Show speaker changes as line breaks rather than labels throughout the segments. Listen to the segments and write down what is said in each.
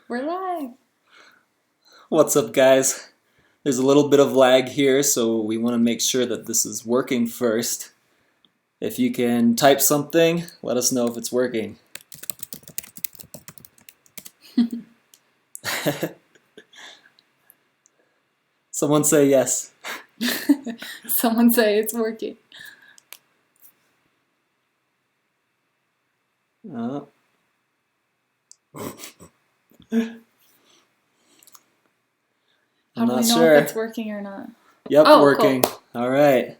We're live.
What's up, guys? There's a little bit of lag here, so we want to make sure that this is working first. If you can type something, let us know if it's working. Someone say yes.
Someone say it's working.
Uh.
How do we know if it's working or not?
Yep, working. Cool. All right.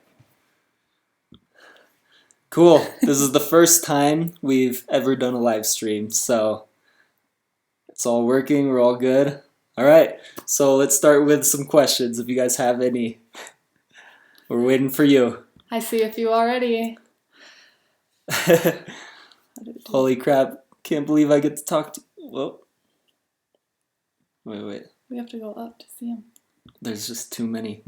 Cool. This is the first time we've ever done a live stream, so it's all working. We're all good. All right. So let's start with some questions if you guys have any. We're waiting for you.
I see a few already.
Holy crap. Can't believe I get to talk to... Whoa. Wait.
We have to go up to see him.
There's just too many.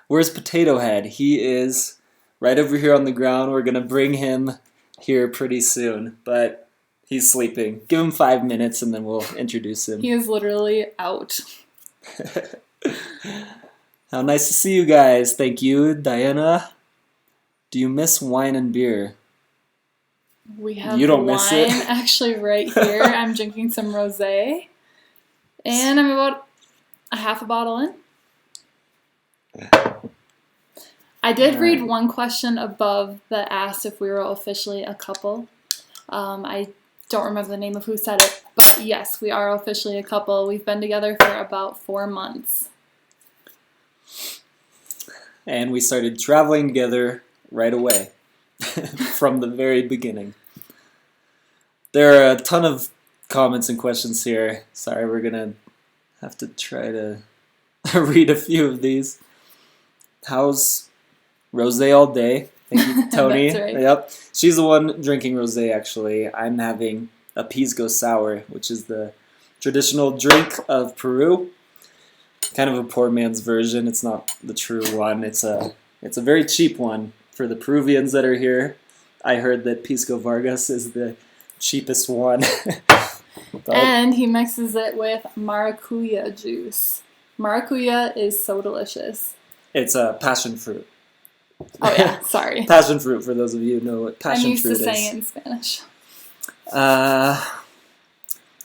Where's Potatohead? He is right over here on the ground. We're going to bring him here pretty soon, but he's sleeping. Give him 5 minutes and then we'll introduce him.
He is literally out.
How nice to see you guys. Thank you, Diana. Do you miss wine and beer?
We have
you don't
wine
miss it.
actually right here. I'm drinking some rosé. And I'm about a half a bottle in. I did read one question above that asked if we were officially a couple. I don't remember the name of who said it, but yes, we are officially a couple. We've been together for about 4 months.
And we started traveling together right away from the very beginning. There are a ton of comments and questions here. Sorry, we're gonna have to try to read a few of these. How's rosé all day? Thank you, Tony.
That's right.
Yep, she's the one drinking rosé. Actually, I'm having a pisco sour, which is the traditional drink of Peru. Kind of a poor man's version. It's not the true one. It's a very cheap one for the Peruvians that are here. I heard that Pisco Vargas is the cheapest one.
And he mixes it with maracuya juice. Maracuya is so delicious.
It's a passion fruit.
Oh yeah, sorry.
Passion fruit, for those of you who know what passion fruit is.
I'm used to saying it in Spanish.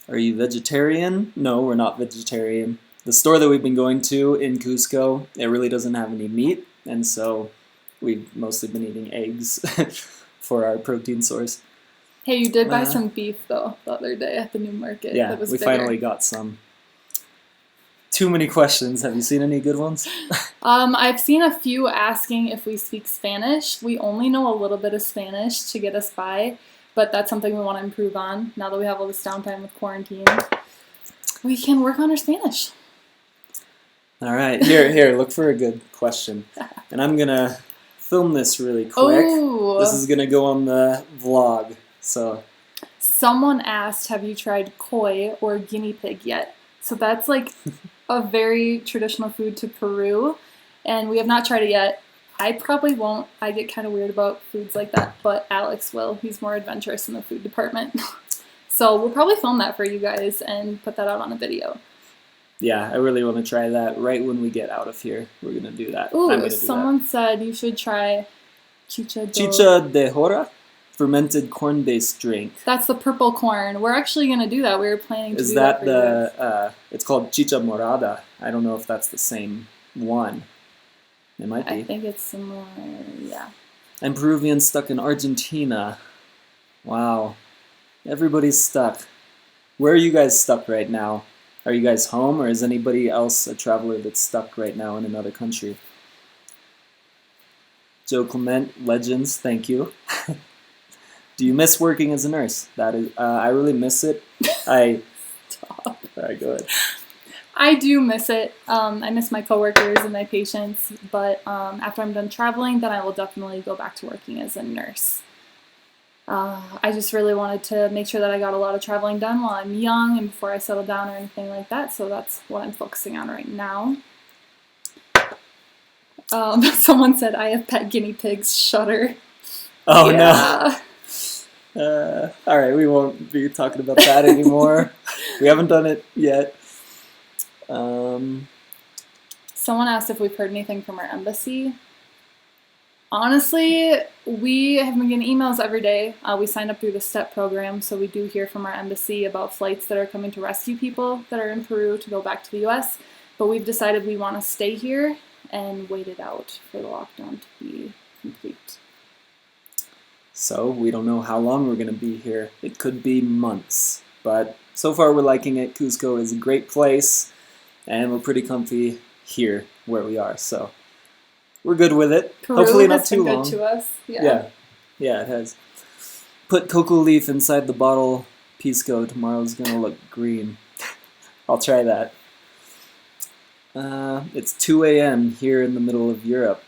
Are you vegetarian? No, we're not vegetarian. The store that we've been going to in Cusco, it really doesn't have any meat, and so we've mostly been eating eggs for our protein source.
Hey, you did buy some beef, though, the other day at the new market.
Yeah,
that was
we
bigger.
finally got some. Too many questions. Have you seen any good ones?
I've seen a few asking if we speak Spanish. We only know a little bit of Spanish to get us by, but that's something we want to improve on now that we have all this downtime with quarantine. We can work on our Spanish.
All right, here, look for a good question. And I'm going to film this really quick.
Ooh.
This is going to go on the vlog. So,
someone asked, have you tried koi or guinea pig yet? So that's like a very traditional food to Peru, and we have not tried it yet. I probably won't. I get kind of weird about foods like that, but Alex will. He's more adventurous in the food department. So we'll probably film that for you guys and put that out on a video.
Yeah, I really want to try that right when we get out of here. We're going to do that.
Ooh, someone said you should try chicha
de jora? Fermented corn-based drink.
That's the purple corn. We're actually going to do that. We were planning to
do
that for
the, it's called chicha morada. I don't know if that's the same one. It might be.
I think it's similar, yeah.
And Peruvians stuck in Argentina. Wow. Everybody's stuck. Where are you guys stuck right now? Are you guys home, or is anybody else a traveler that's stuck right now in another country? Joe Clement, legends, thank you. Do you miss working as a nurse? That is, I really miss it. Stop. All right, go ahead.
I do miss it. I miss my coworkers and my patients, but after I'm done traveling, then I will definitely go back to working as a nurse. I just really wanted to make sure that I got a lot of traveling done while I'm young and before I settle down or anything like that, so that's what I'm focusing on right now. Someone said, I have pet guinea pigs, shudder.
Oh, yeah. No. All right, we won't be talking about that anymore. We haven't done it yet.
Someone asked if we've heard anything from our embassy. Honestly, we have been getting emails every day. We signed up through the STEP program, so we do hear from our embassy about flights that are coming to rescue people that are in Peru to go back to the U.S., but we've decided we want to stay here and wait it out for the lockdown to be complete.
So we don't know how long we're going to be here. It could be months, but so far we're liking it. Cusco is a great place, and we're pretty comfy here where we are, so we're good with it.
Peru
Hopefully not
has
too
been
long.
good to us.
Yeah, it has. Put cocoa leaf inside the bottle Pisco. Tomorrow's gonna look green. I'll try that. It's 2 a.m. here in the middle of Europe.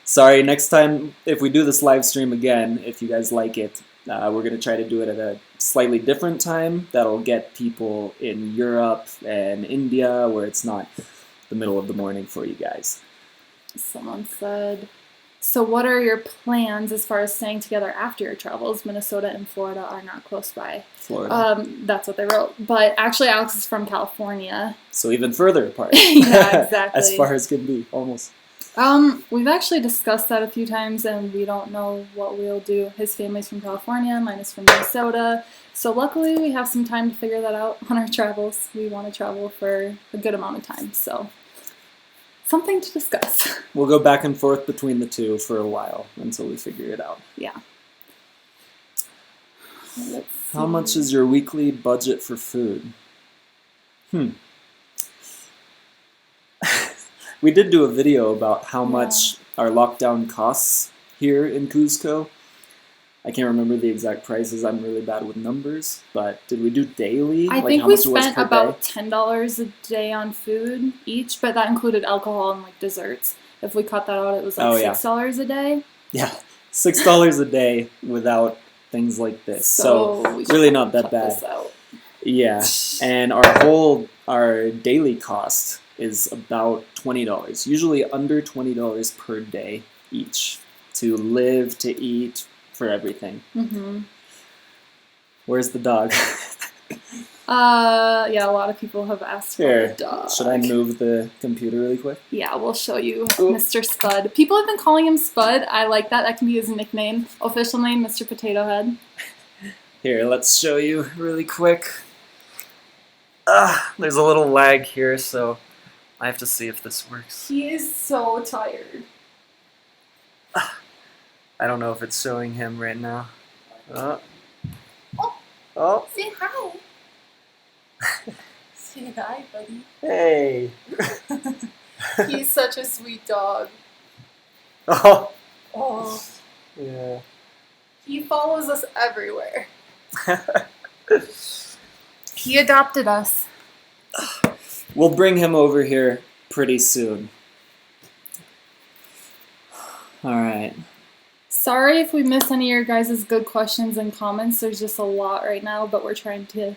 Sorry, next time if we do this live stream again, if you guys like it, we're gonna try to do it at a slightly different time. That'll get people in Europe and India where it's not the middle of the morning for you guys.
Someone said, so what are your plans as far as staying together after your travels? Minnesota and Florida are not close by.
Florida.
That's what they wrote. But actually, Alex is from California.
So even further apart.
Yeah, exactly.
As far as can be, almost.
We've actually discussed that a few times, and we don't know what we'll do. His family's from California, mine is from Minnesota. So luckily, we have some time to figure that out on our travels. We want to travel for a good amount of time, so something to discuss.
We'll go back and forth between the two for a while until we figure it out.
Yeah.
How much is your weekly budget for food? We did do a video about how much our lockdown costs here in Cusco. I can't remember the exact prices. I'm really bad with numbers. But did we do daily?
I think we spent about $10 a day on food each, but that included alcohol and like desserts. If we cut that out, it was like $6 a day.
Yeah, $6 a day without things like this. So really not that bad. Yeah, and our daily cost is about $20. Usually under $20 per day each to live, to eat, for everything.
Mm-hmm.
Where's the dog?
Yeah, a lot of people have asked for the dog.
Should I move the computer really quick?
Yeah, we'll show you Mr. Spud. People have been calling him Spud. I like that. That can be his nickname. Official name, Mr. Potatohead.
Here, let's show you really quick. There's a little lag here, so I have to see if this works.
He is so tired.
I don't know if it's showing him right now.
Say hi. Say hi, buddy.
Hey.
He's such a sweet dog.
Oh. Yeah.
He follows us everywhere. He adopted us.
We'll bring him over here pretty soon. All right.
Sorry if we miss any of your guys' good questions and comments. There's just a lot right now, but we're trying to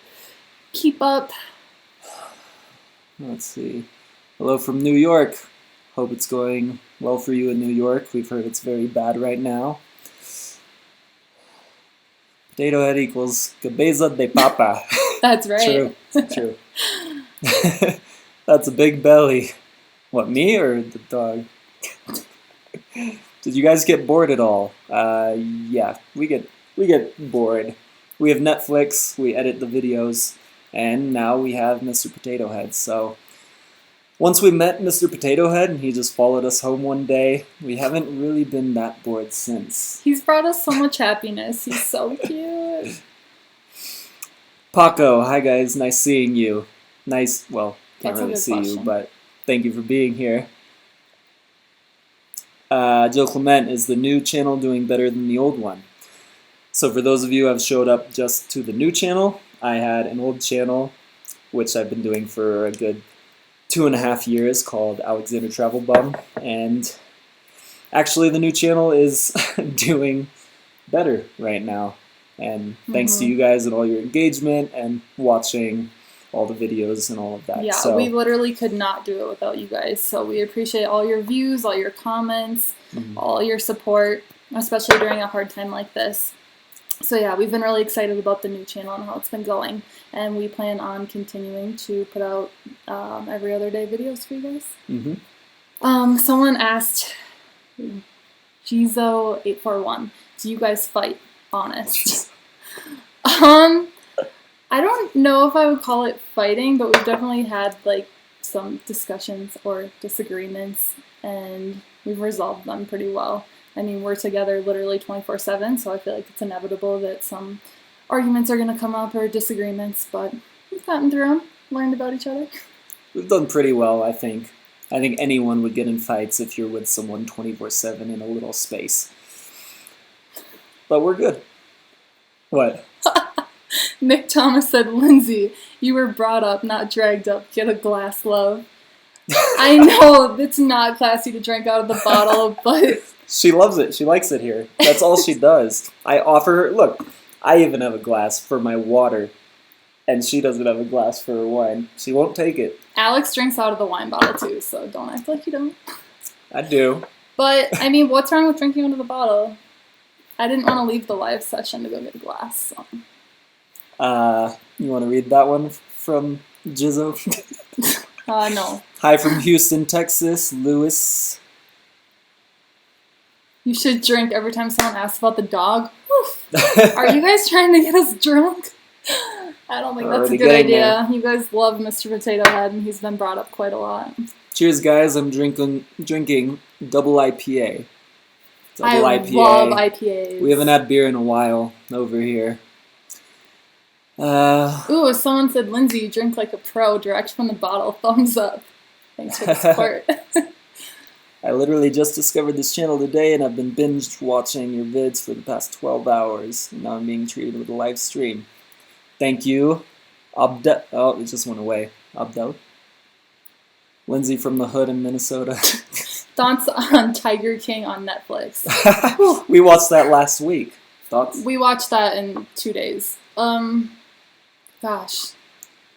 keep up.
Let's see. Hello from New York. Hope it's going well for you in New York. We've heard it's very bad right now. Potatohead equals cabeza de papa.
That's right.
True. That's a big belly. What, me or the dog? Did you guys get bored at all? Yeah, we get bored. We have Netflix, we edit the videos, and now we have Mr. Potatohead. So once we met Mr. Potatohead and he just followed us home one day, we haven't really been that bored since.
He's brought us so much happiness. He's so cute.
Paco, hi guys, nice seeing you. Nice, well, can't really see
question.
you, but thank you for being here. Jill Clement, is the new channel doing better than the old one? So for those of you who have showed up just to the new channel, I had an old channel, which I've been doing for a good 2.5 years, called Alexander Travelbum, and actually the new channel is doing better right now. And thanks to you guys and all your engagement and watching all the videos and all of that.
Yeah,
so,
we literally could not do it without you guys. So we appreciate all your views, all your comments, all your support, especially during a hard time like this. So yeah, we've been really excited about the new channel and how it's been going, and we plan on continuing to put out every other day videos for you guys. Someone asked, Jizo841, do you guys fight? Honest. I don't know if I would call it fighting, but we've definitely had like some discussions or disagreements, and we've resolved them pretty well. I mean, we're together literally 24/7, so I feel like it's inevitable that some arguments are going to come up or disagreements, but we've gotten through them, learned about each other.
We've done pretty well, I think. I think anyone would get in fights if you're with someone 24/7 in a little space. But we're good. What?
Nick Thomas said, Lindsay, you were brought up, not dragged up. Get a glass, love. I know it's not classy to drink out of the bottle, but...
She loves it. She likes it here. That's all she does. I offer her... Look, I even have a glass for my water, and she doesn't have a glass for her wine. She won't take it.
Alex drinks out of the wine bottle, too, so don't act like you don't.
I do.
But, I mean, what's wrong with drinking out of the bottle? I didn't want to leave the live session to go get a glass, so...
You want to read that one from Jizzo?
No.
Hi from Houston, Texas, Lewis.
You should drink every time someone asks about the dog. Are you guys trying to get us drunk? I don't think that's a good idea. You guys love Mr. Potato Head, and he's been brought up quite a lot.
Cheers, guys. I'm drinking double IPA.
I love IPAs.
We haven't had beer in a while over here.
Ooh, someone said, Lindsay, you drink like a pro, direct from the bottle. Thumbs up. Thanks for the support.
I literally just discovered this channel today, and I've been binge watching your vids for the past 12 hours. And now I'm being treated with a live stream. Thank you. Oh, it just went away. Abdel. Lindsay from the hood in Minnesota.
Thoughts on Tiger King on Netflix?
We watched that last week. Thoughts?
We watched that in 2 days. Gosh.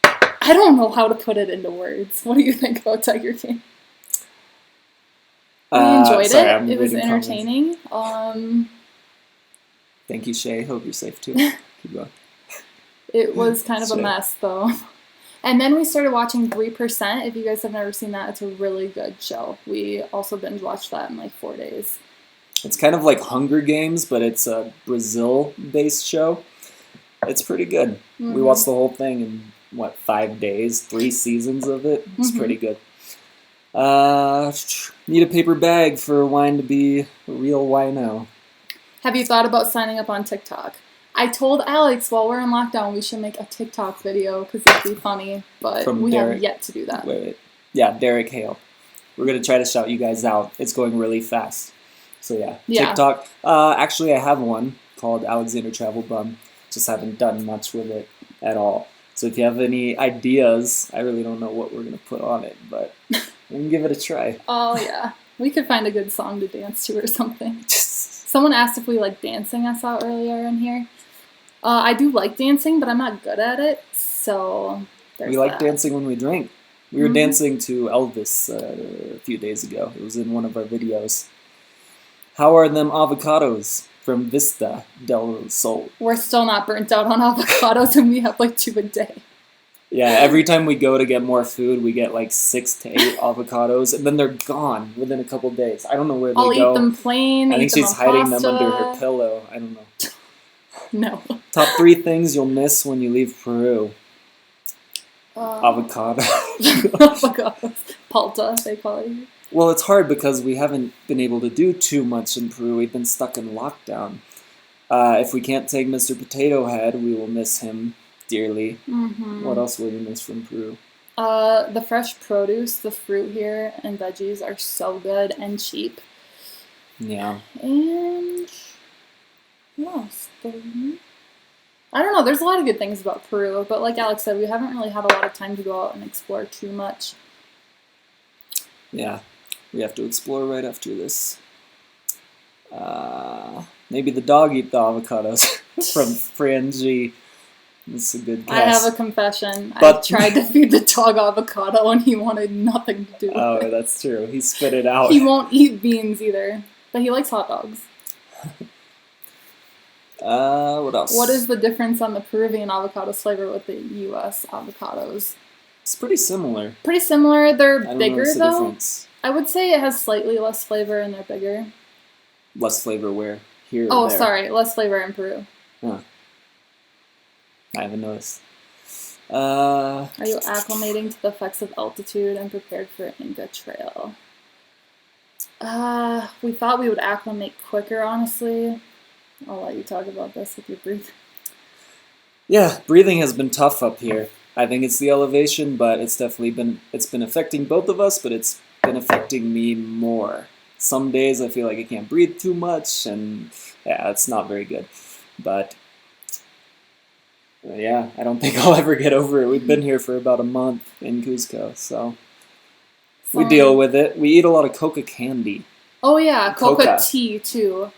I don't know how to put it into words. What do you think about Tiger King? We enjoyed it. It was entertaining.
Thank you, Shay. Hope you're safe too. Keep going.
It was kind of a mess, though. And then we started watching 3%. If you guys have never seen that, it's a really good show. We also binge watched that in like 4 days.
It's kind of like Hunger Games, but it's a Brazil-based show. It's pretty good. Mm-hmm. We watched the whole thing in, 5 days? 3 seasons of it. It's pretty good. Need a paper bag for wine to be a real wino.
Have you thought about signing up on TikTok? I told Alex while we're in lockdown we should make a TikTok video because it'd be funny, but we have yet to do that.
Wait. Yeah, Derek Hale. We're going to try to shout you guys out. It's going really fast. So yeah. TikTok. Actually, I have one called Alexander Travelbum. Just haven't done much with it at all. So if you have any ideas, I really don't know what we're going to put on it, but we can give it a try.
Oh, yeah. We could find a good song to dance to or something. Someone asked if we like dancing I saw earlier in here. I do like dancing, but I'm not good at it, so there's
We like dancing when we drink. We were dancing to Elvis a few days ago. It was in one of our videos. How are them avocados from Vista del Sol?
We're still not burnt out on avocados, and we have like 2 a day.
Yeah, every time we go to get more food, we get like 6 to 8 avocados, and then they're gone within a couple days. I don't know where they go.
I'll eat them plain.
I think she's hiding them under her pillow. I don't know.
No.
Top 3 things you'll miss when you leave Peru. Avocado.
Avocados. Palta, they call it.
Well, it's hard because we haven't been able to do too much in Peru. We've been stuck in lockdown. If we can't take Mr. Potato Head, we will miss him dearly. Mm-hmm. What else will you miss from Peru?
The fresh produce, the fruit here, and veggies are so good and cheap.
Yeah.
And what else? I don't know. There's a lot of good things about Peru, but like Alex said, we haven't really had a lot of time to go out and explore too much.
Yeah. We have to explore right after this. Maybe the dog eat the avocados from Fran G. That's a good guess.
I have a confession. I tried to feed the dog avocado and he wanted nothing to do with it.
Oh, that's true. He spit it out.
He won't eat beans either, but he likes hot dogs.
What else?
What is the difference on the Peruvian avocados flavor with the U.S. avocados?
It's pretty similar.
Pretty similar. They're
I don't
bigger
notice a
though.
difference.
I would say it has slightly less flavor and they're bigger.
Less flavor where? Here or
Oh,
there?
sorry, less flavor in Peru.
Huh. I haven't noticed.
Are you acclimating to the effects of altitude and prepared for Inca Trail? We thought we would acclimate quicker, honestly. I'll let you talk about this with your breathing.
Yeah, breathing has been tough up here. I think it's the elevation, but it's definitely been affecting both of us, but it's been affecting me more. Some days I feel like I can't breathe too much, and yeah, it's not very good. But yeah, I don't think I'll ever get over it. We've been here for about a month in Cusco, so we deal with it. We eat a lot of coca candy.
Oh yeah, coca
Coca.
tea too.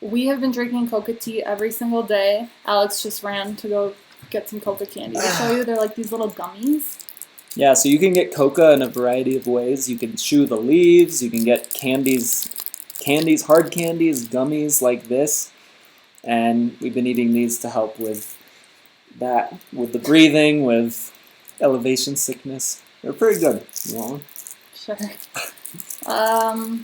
We have been drinking coca tea every single day. Alex just ran to go get some coca candy. I'll show you. They're like these little gummies.
Yeah, so you can get coca in a variety of ways. You can chew the leaves. You can get candies, hard candies, gummies like this. And we've been eating these to help with that, with the breathing, with elevation sickness. They're pretty good. You want one?
Sure.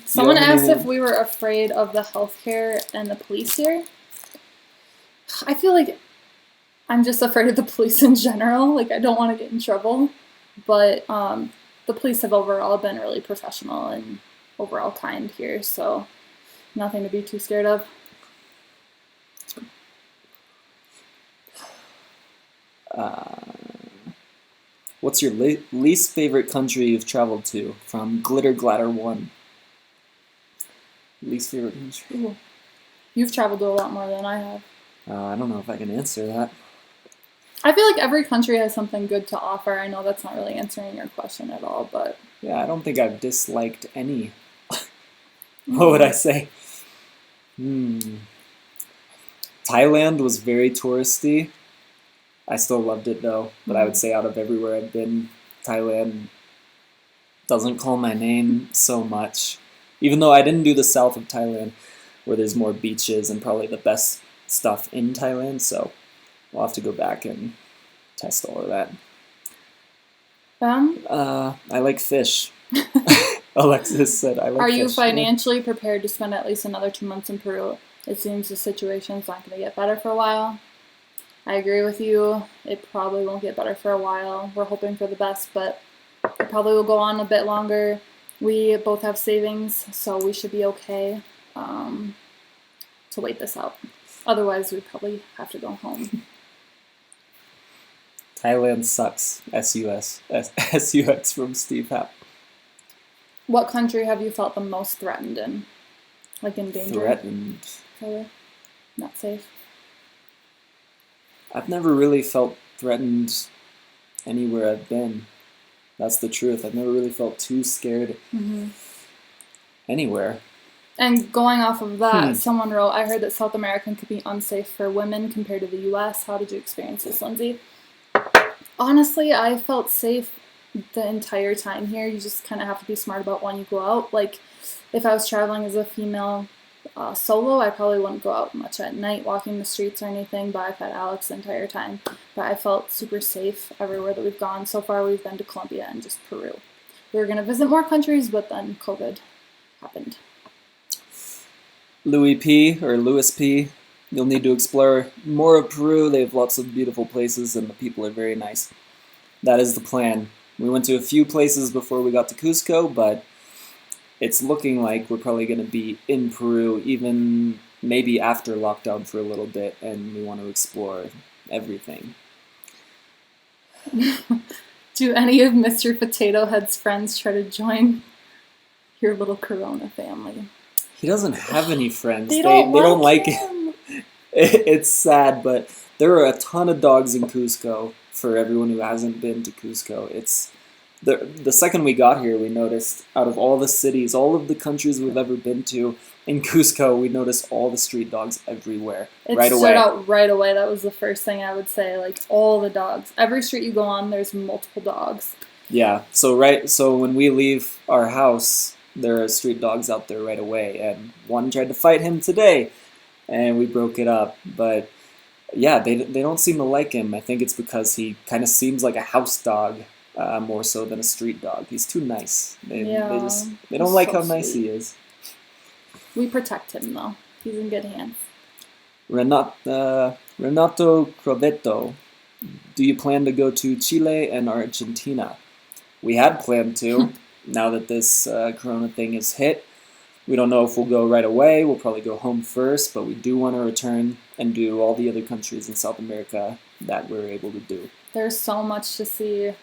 Someone
have
asked
anyone?
if we were afraid of the healthcare and the police here. I feel like I'm just afraid of the police in general. Like, I don't want to get in trouble. But the police have overall been really professional and overall kind here, so nothing to be too scared of.
What's your least favorite country you've traveled to? From Glitter Glatter 1. Least favorite country?
Ooh. You've traveled to a lot more than I have.
I don't know if I can answer that.
I feel like every country has something good to offer. I know that's not really answering your question at all, but...
Yeah, I don't think I've disliked any. What would I say? Thailand was very touristy. I still loved it though, but I would say out of everywhere I've been, Thailand doesn't call my name so much. Even though I didn't do the south of Thailand, where there's more beaches and probably the best stuff in Thailand, so we'll have to go back and test all of that. I like fish. Alexis said I like fish.
Are you financially prepared to spend at least another 2 months in Peru? It seems the situation's not going to get better for a while. I agree with you. It probably won't get better for a while. We're hoping for the best, but it probably will go on a bit longer. We both have savings, so we should be okay to wait this out. Otherwise, we probably have to go home.
Thailand sucks. SUX from Steve Happ.
What country have you felt the most threatened in? Like in danger?
Threatened.
Probably. Not safe.
I've never really felt threatened anywhere I've been. That's the truth. I've never really felt too scared anywhere.
And going off of that, someone wrote, I heard that South America could be unsafe for women compared to the U.S. How did you experience this, Lindsay? Honestly, I felt safe the entire time here. You just kind of have to be smart about when you go out. Like, if I was traveling as a female solo, I probably wouldn't go out much at night walking the streets or anything, but I've had Alex the entire time. But I felt super safe everywhere that we've gone. So far, we've been to Colombia and just Peru. We were going to visit more countries, but then COVID happened.
Louis P. You'll need to explore more of Peru. They have lots of beautiful places and the people are very nice. That is the plan. We went to a few places before we got to Cusco, but it's looking like we're probably going to be in Peru even maybe after lockdown for a little bit, and we want to explore everything.
Do any of Mr. Potatohead's friends try to join your little Corona family?
He doesn't have any friends.
They
don't like
him.
It's sad, but there are a ton of dogs in Cusco for everyone who hasn't been to Cusco. It's the second we got here, we noticed out of all the cities, all of the countries we've ever been to, in Cusco, we noticed all the street dogs everywhere.
It
right
stood
away.
out right away. That was the first thing I would say. Like, all the dogs. Every street you go on, there's multiple dogs.
Yeah. So when we leave our house, there are street dogs out there right away, and one tried to fight him today. and we broke it up. But yeah, they don't seem to like him. I think it's because he kind of seems like a house dog, more so than a street dog. He's too nice. They
He's
don't like
so
how nice
sweet.
he is.
We protect him though. He's in good hands.
Renato Crovetto, do you plan to go to Chile and Argentina? We had planned to. Now that this corona thing has hit, we don't know if we'll go right away. We'll probably go home first, but we do want to return and do all the other countries in South America that we're able to do.
There's so much to see.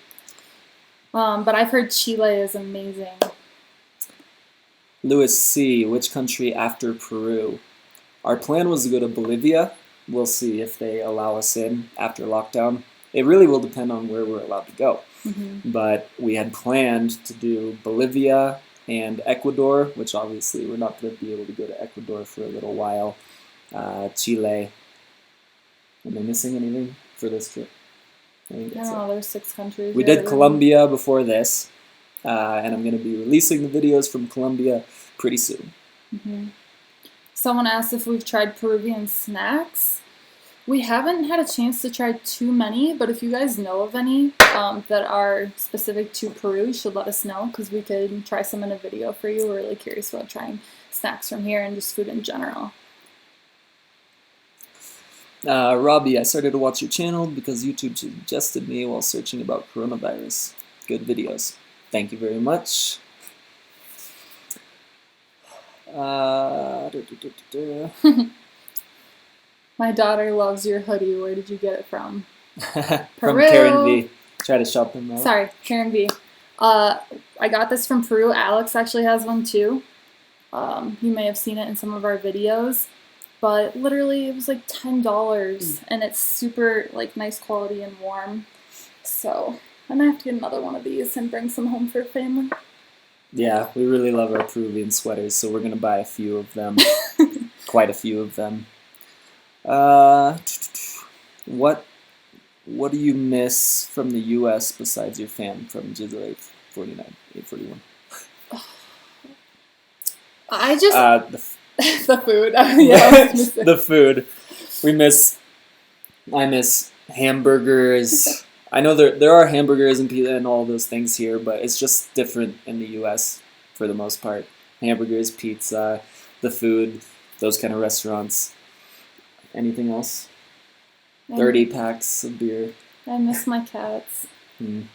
But I've heard Chile is amazing.
Louis C., which country after Peru? Our plan was to go to Bolivia. We'll see if they allow us in after lockdown. It really will depend on where we're allowed to go.
Mm-hmm.
But we had planned to do Bolivia and Ecuador, which obviously we're not going to be able to go to Ecuador for a little while. Chile. Am I missing anything for this trip? I think that's it.
There's 6 countries.
We did Colombia before this, and I'm going to be releasing the videos from Colombia pretty soon.
Mm-hmm. Someone asked if we've tried Peruvian snacks. We haven't had a chance to try too many, but if you guys know of any that are specific to Peru, you should let us know because we could try some in a video for you. We're really curious about trying snacks from here and just food in general.
Robbie, I started to watch your channel because YouTube suggested me while searching about coronavirus. Good videos. Thank you very much.
My daughter loves your hoodie. Where did you get it from?
From
Peru.
Karen V. Try to shop them out.
Sorry, Karen V. I got this from Peru. Alex actually has one too. You may have seen it in some of our videos. But literally, it was like $10, and it's super like nice quality and warm. So I'm gonna have to get another one of these and bring some home for family.
Yeah, we really love our Peruvian sweaters, so we're gonna buy a few of them. Quite a few of them. What do you miss from the U.S. besides your fam from Jizzle 841?
I just the food. Yeah,
the food. I miss hamburgers. I know there are hamburgers and pizza and all those things here, but it's just different in the U.S. for the most part. Hamburgers, pizza, the food, those kind of restaurants. Anything else? 30 packs of beer.
I miss my cats.
Mm.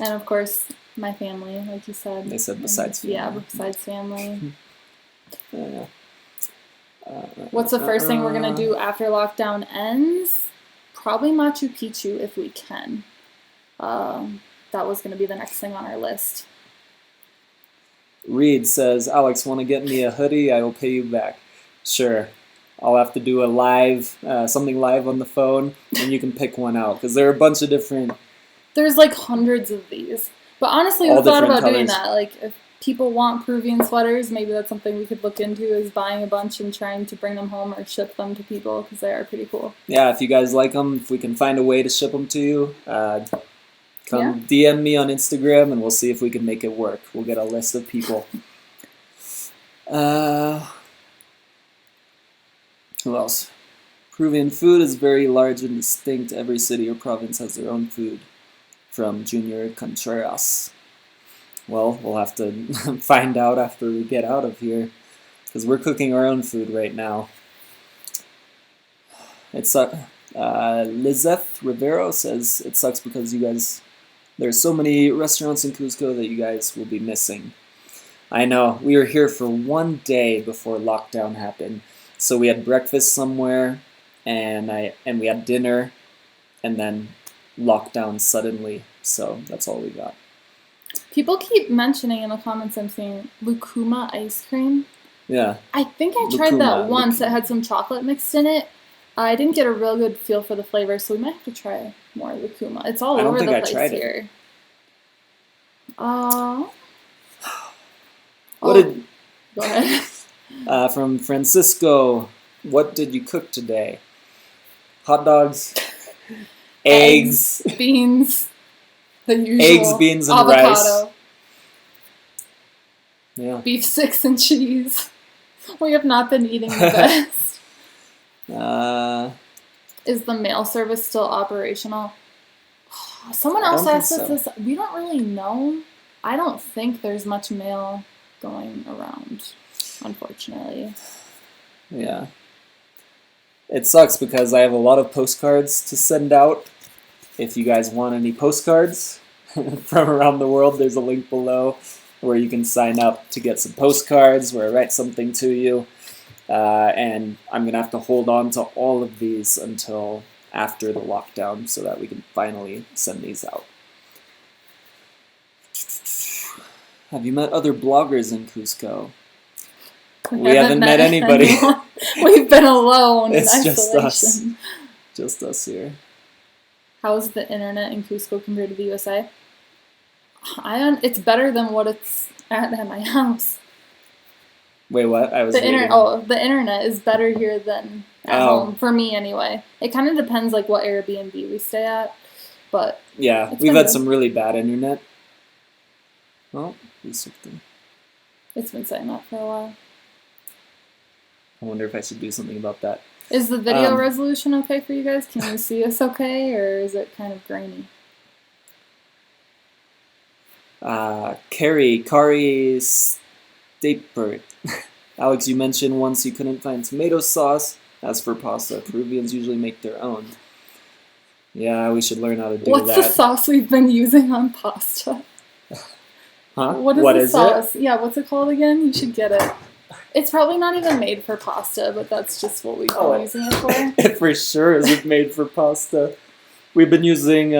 And of course, my family, like you said.
They said besides family.
Yeah, besides family.
Yeah.
What's the first thing we're going to do after lockdown ends? Probably Machu Picchu if we can. That was going to be the next thing on our list.
Reed says, Alex, want to get me a hoodie? I will pay you back. Sure. I'll have to do a live, something live on the phone, and you can pick one out. Because there are a bunch of different...
There's like hundreds of these. But honestly, we thought about doing that. Like, if people want Peruvian sweaters, maybe that's something we could look into, is buying a bunch and trying to bring them home or ship them to people, because they are pretty cool.
Yeah, if you guys like them, if we can find a way to ship them to you, come DM me on Instagram, and we'll see if we can make it work. We'll get a list of people. Who else? Peruvian food is very large and distinct. Every city or province has their own food. From Junior Contreras. Well, we'll have to find out after we get out of here, because we're cooking our own food right now. It's Lizeth Rivero says it sucks because you guys, there's so many restaurants in Cusco that you guys will be missing. I know, we were here for one day before lockdown happened. So we had breakfast somewhere, and we had dinner, and then lockdown suddenly. So that's all we got.
People keep mentioning in the comments I'm seeing lucuma ice cream.
Yeah.
I think I tried that once. It had some chocolate mixed in it. I didn't get a real good feel for the flavor, so we might have to try more lucuma. It's all over the place here. Go ahead.
From Francisco, what did you cook today? Hot dogs, eggs,
beans, the usual.
Eggs, beans, and
avocado,
rice. Yeah.
Beef sticks and cheese. We have not been eating the best. Is the mail service still operational? Someone
I
else
don't think
asked us
so.
this. We don't really know. I don't think there's much mail going around, unfortunately.
Yeah. It sucks because I have a lot of postcards to send out. If you guys want any postcards from around the world, there's a link below where you can sign up to get some postcards where I write something to you. And I'm going to have to hold on to all of these until after the lockdown so that we can finally send these out. Have you met other bloggers in Cusco? We haven't met anybody.
We've been alone
It's
in
just
isolation.
us. Just us here.
How is the internet in Cusco compared to the USA? It's better than what it's at my house.
Wait, what? I was
The internet is better here than at home, for me anyway. It kind of depends like what Airbnb we stay at, but
yeah, we've had some really bad internet. Well, it's
been saying that for a while.
I wonder if I should do something about that.
Is the video resolution okay for you guys? Can you see us okay, or is it kind of grainy?
Kari Stapert. Alex, you mentioned once you couldn't find tomato sauce. As for pasta, Peruvians usually make their own. Yeah, we should learn how to do that.
What's the sauce we've been using on pasta?
Huh?
What is the sauce? Yeah, what's it called again? You should get it. It's probably not even made for pasta, but that's just what we've been using it for.
It for sure isn't made for pasta. We've been using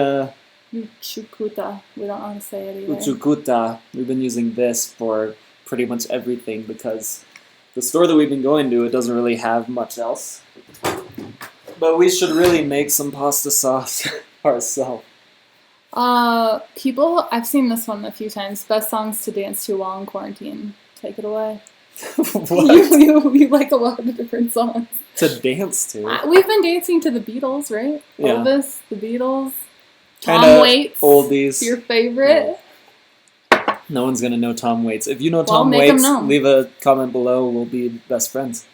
Uchukuta. We don't know how to say it either.
Uchukuta. We've been using this for pretty much everything because the store that we've been going to, it doesn't really have much else. But we should really make some pasta sauce ourselves.
I've seen this one a few times. Best songs to dance to while in quarantine. Take it away.
What?
You like a lot of different songs.
To dance to?
We've been dancing to the Beatles, right?
Yeah.
Elvis, the Beatles.
Kinda
Tom Waits.
Oldies.
Your favorite?
Yeah. No one's gonna know Tom Waits. If you know Tom Waits, leave a comment below. We'll be best friends.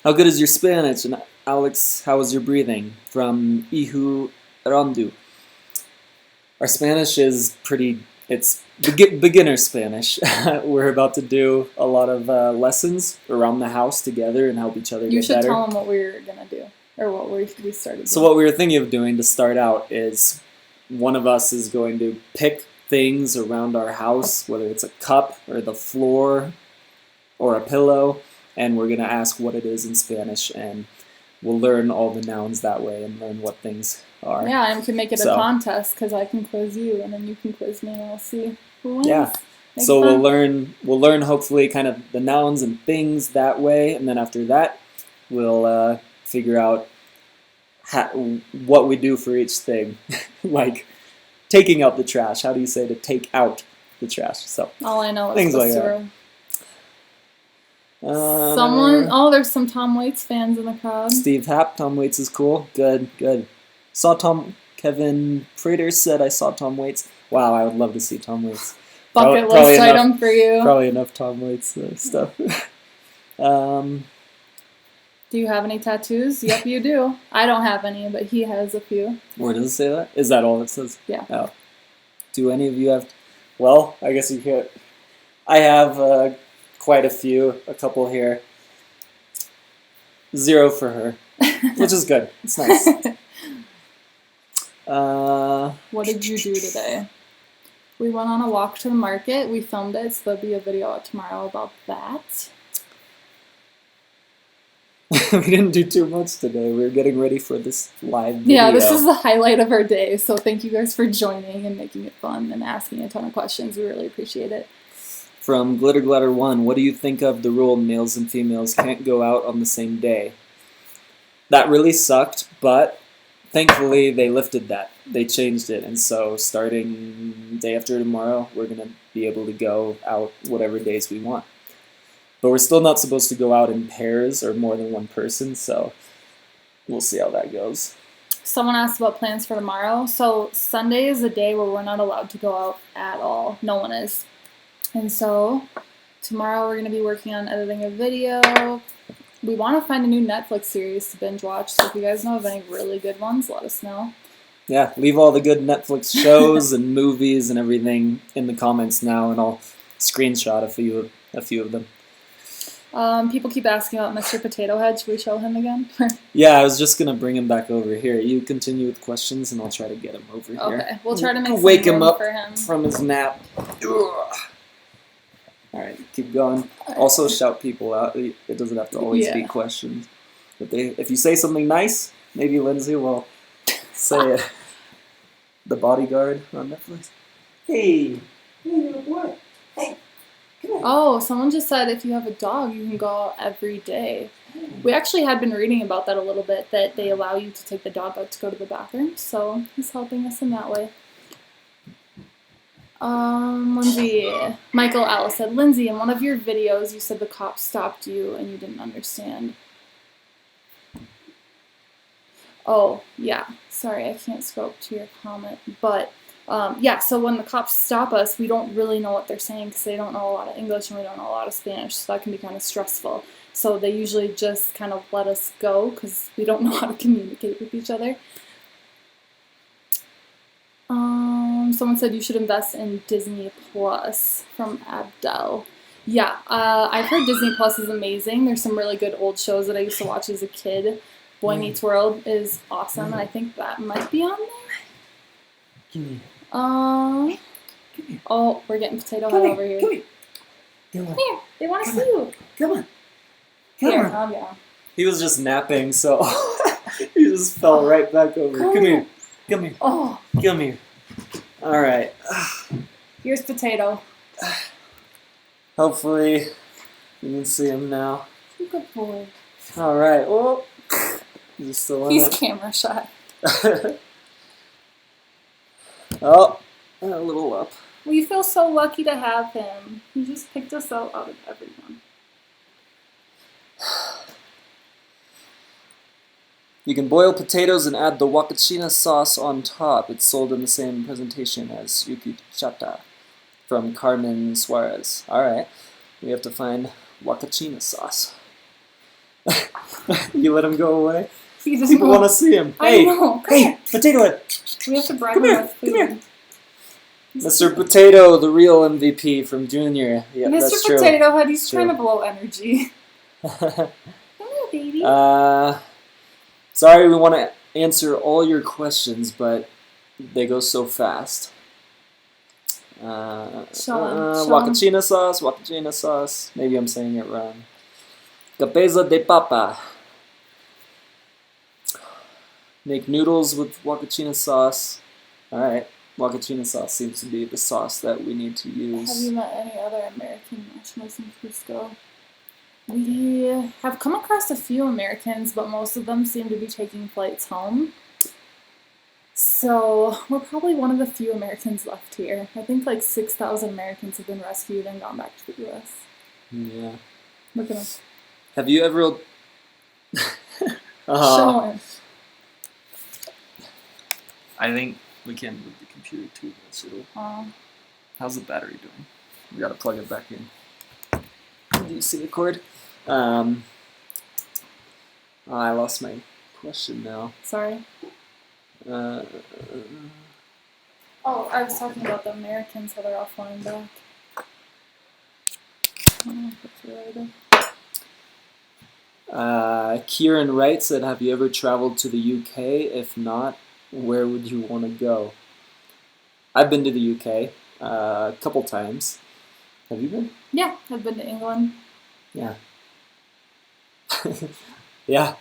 How good is your Spanish? And Alex, how is your breathing? From Ihu Randu. Our Spanish is it's beginner Spanish. We're about to do a lot of lessons around the house together and help each other get better.
You should tell them what we were going to do, or what we started doing.
So what we were thinking of doing to start out is one of us is going to pick things around our house, whether it's a cup or the floor or a pillow, and we're going to ask what it is in Spanish, and we'll learn all the nouns that way and learn what things are.
Yeah, and we can make it a contest because I can quiz you and then you can quiz me and we'll see who wins. Yeah.
So we'll learn hopefully kind of the nouns and things that way, and then after that we'll figure out what we do for each thing. Like taking out the trash. How do you say to take out the trash? So
all I know is
things like that.
There's some Tom Waits fans in the crowd.
Steve Happ, Tom Waits is cool. Good. Kevin Prater said I saw Tom Waits. Wow, I would love to see Tom Waits.
Bucket list item for you.
Probably enough Tom Waits stuff.
Do you have any tattoos? Yep, you do. I don't have any, but he has a few.
Where does it say that? Is that all it says?
Yeah.
Oh. Do any of you have... Well, I guess you could... I have quite a few. A couple here. 0 for her. Which is good. It's nice.
What did you do today? We went on a walk to the market. We filmed it, so there'll be a video out tomorrow about that.
We didn't do too much today. We were getting ready for this live video.
Yeah, this is the highlight of our day, so thank you guys for joining and making it fun and asking a ton of questions. We really appreciate it.
From Glitter1, what do you think of the rule males and females can't go out on the same day? That really sucked, but thankfully they lifted that. They changed it, and so starting day after tomorrow, we're going to be able to go out whatever days we want. But we're still not supposed to go out in pairs or more than one person, so we'll see how that goes.
Someone asked about plans for tomorrow. So Sunday is a day where we're not allowed to go out at all. No one is. And so tomorrow we're going to be working on editing a video, we want to find a new Netflix series to binge watch. So if you guys know of any really good ones, let us know.
Yeah, leave all the good Netflix shows and movies and everything in the comments now, and I'll screenshot a few of them.
People keep asking about Mr. Potatohead. Should we show him again?
Yeah, I was just gonna bring him back over here. You continue with questions, and I'll try to get him over here.
Okay, we'll try to make some
wake him
room
up
for him.
from his nap. Ugh. All right, keep going. Also, shout people out. It doesn't have to always be questions. If you say something nice, maybe Lindsay will say it. The Bodyguard on Netflix. Hey, little boy. Hey, come on.
Oh, someone just said if you have a dog, you can go out every day. We actually had been reading about that a little bit, that they allow you to take the dog out to go to the bathroom. So he's helping us in that way. Lindsay, Michael Alice said, Lindsay, in one of your videos, you said the cops stopped you and you didn't understand. Oh, yeah. Sorry, I can't scroll up to your comment. But, yeah, so when the cops stop us, we don't really know what they're saying because they don't know a lot of English and we don't know a lot of Spanish, so that can be kind of stressful. So they usually just kind of let us go because we don't know how to communicate with each other. Someone said you should invest in Disney Plus from Abdel. Yeah, I've heard Disney Plus is amazing. There's some really good old shows that I used to watch as a kid. Boy Meets World is awesome, and I think that might be on there. Oh, we're getting Potatohead over here. Come here. They want to see you.
Come on.
Here, yeah.
He was just napping, so he just fell right back over. Come here. Come here.
Oh.
Come here. All right.
Here's Potato.
Hopefully, you can see him now.
Good boy.
All right. Oh, he's still in
He's
it.
camera shy.
Oh, a little up.
We feel so lucky to have him. He just picked us out of everyone.
You can boil potatoes and add the wakachina sauce on top. It's sold in the same presentation as Yuki Chata from Carmen Suarez. Alright, we have to find wakachina sauce. You let him go away? People want to see him. Hey, hey, Potatohead!
We have to bribe him with food.
Come here. Mr. Potato, the real MVP from Junior. Yeah,
Mr.
that's true.
Potatohead, he's trying to blow energy. Come here, baby.
Sorry, we want to answer all your questions, but they go so fast. Wakachina sauce. Maybe I'm saying it wrong. Cabeza de papa. Make noodles with wakachina sauce. Alright, wakachina sauce seems to be the sauce that we need to use.
Have you met any other American nationals in Cusco? We have come across a few Americans, but most of them seem to be taking flights home. So we're probably one of the few Americans left here. I think like 6,000 Americans have been rescued and gone back to the U.S.
Yeah.
Look at us.
Have you ever...
Show him.
I think we can't move the computer too much. How's the battery doing? We gotta plug it back in. Do you see the cord? I lost my question now.
Sorry. Oh, I was talking about the Americans, how they're all flying back.
Kieran Wright said, have you ever traveled to the UK? If not, where would you want to go? I've been to the UK a couple times. Have you been?
Yeah, I've been to England.
Yeah. Yeah.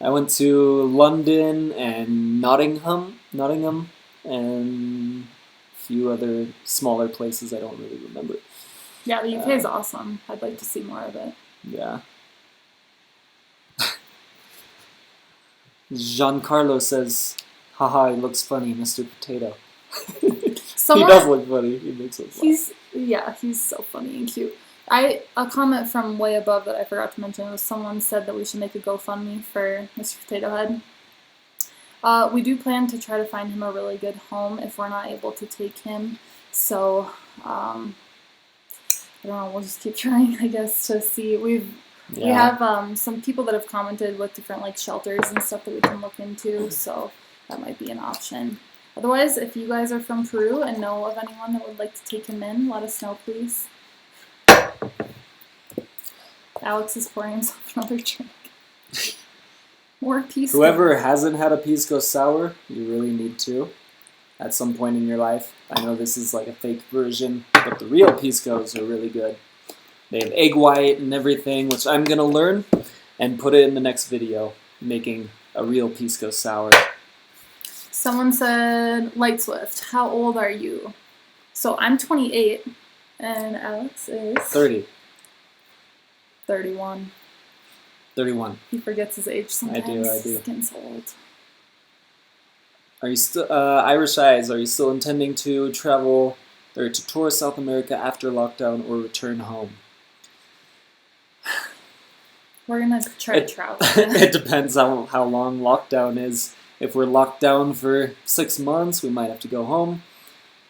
I went to London and Nottingham, and a few other smaller places I don't really remember.
Yeah, the UK is awesome. I'd like to see more of it.
Yeah. Giancarlo says, haha, he looks funny, Mr. Potato. He does look funny. He makes us laugh.
He's so funny and cute. A comment from way above that I forgot to mention was someone said that we should make a GoFundMe for Mr. Potato Head. We do plan to try to find him a really good home if we're not able to take him. So, I don't know, we'll just keep trying, I guess, to see. We've We have some people that have commented with different like shelters and stuff that we can look into, so that might be an option. Otherwise, if you guys are from Peru and know of anyone that would like to take him in, let us know, please. Alex is pouring himself another drink. More pisco.
Whoever hasn't had a pisco sour, you really need to at some point in your life. I know this is like a fake version, but the real piscos are really good. They have egg white and everything, which I'm going to learn and put it in the next video, making a real pisco sour.
Someone said, Light Swift, how old are you? So I'm 28, and Alex is
30.
31.
31.
He forgets his age sometimes.
I do.
He's getting so old.
Are you still, Irish Eyes, are you still intending to travel or to tour South America after lockdown or return home?
We're going to try to travel.
It depends on how long lockdown is. If we're locked down for 6 months, we might have to go home.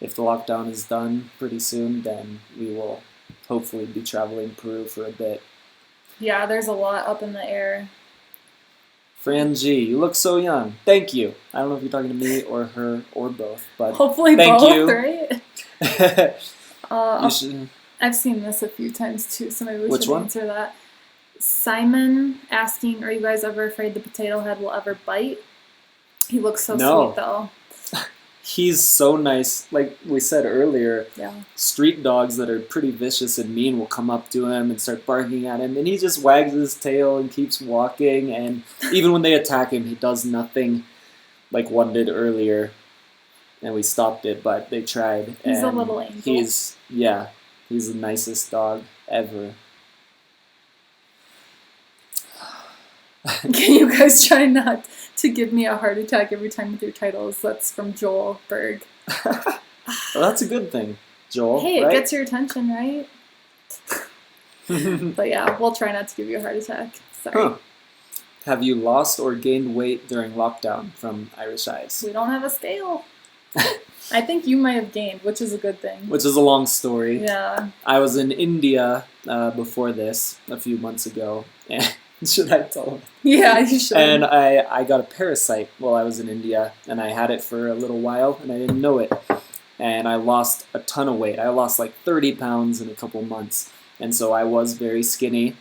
If the lockdown is done pretty soon, then we will hopefully be traveling Peru for a bit.
Yeah, there's a lot up in the air.
Fran G, you look so young. Thank you. I don't know if you're talking to me or her or both, but
hopefully
thank
both,
you.
Right?
You should...
I've seen this a few times too, so maybe we
Which
should
one?
answer that. Simon asking, are you guys ever afraid the potato head will ever bite? He looks so sweet, though.
He's so nice. Like we said earlier,
yeah.
Street dogs that are pretty vicious and mean will come up to him and start barking at him, and he just wags his tail and keeps walking, and even when they attack him, he does nothing like one did earlier, and we stopped it, but they tried.
He's a little angel.
He's the nicest dog ever.
Can you guys try not to give me a heart attack every time with your titles? That's from Joel Berg.
Well, that's a good thing, Joel.
Hey,
right?
It gets your attention, right? But yeah, we'll try not to give you a heart attack. Sorry.
Huh. Have you lost or gained weight during lockdown? From Irish Eyes.
We don't have a scale. I think you might have gained, which is a good thing.
Which is a long story.
Yeah.
I was in India before this, a few months ago. And should I tell him?
Yeah, you should.
And I got a parasite while I was in India, and I had it for a little while, and I didn't know it. And I lost a ton of weight. I lost like 30 pounds in a couple months. And so I was very skinny,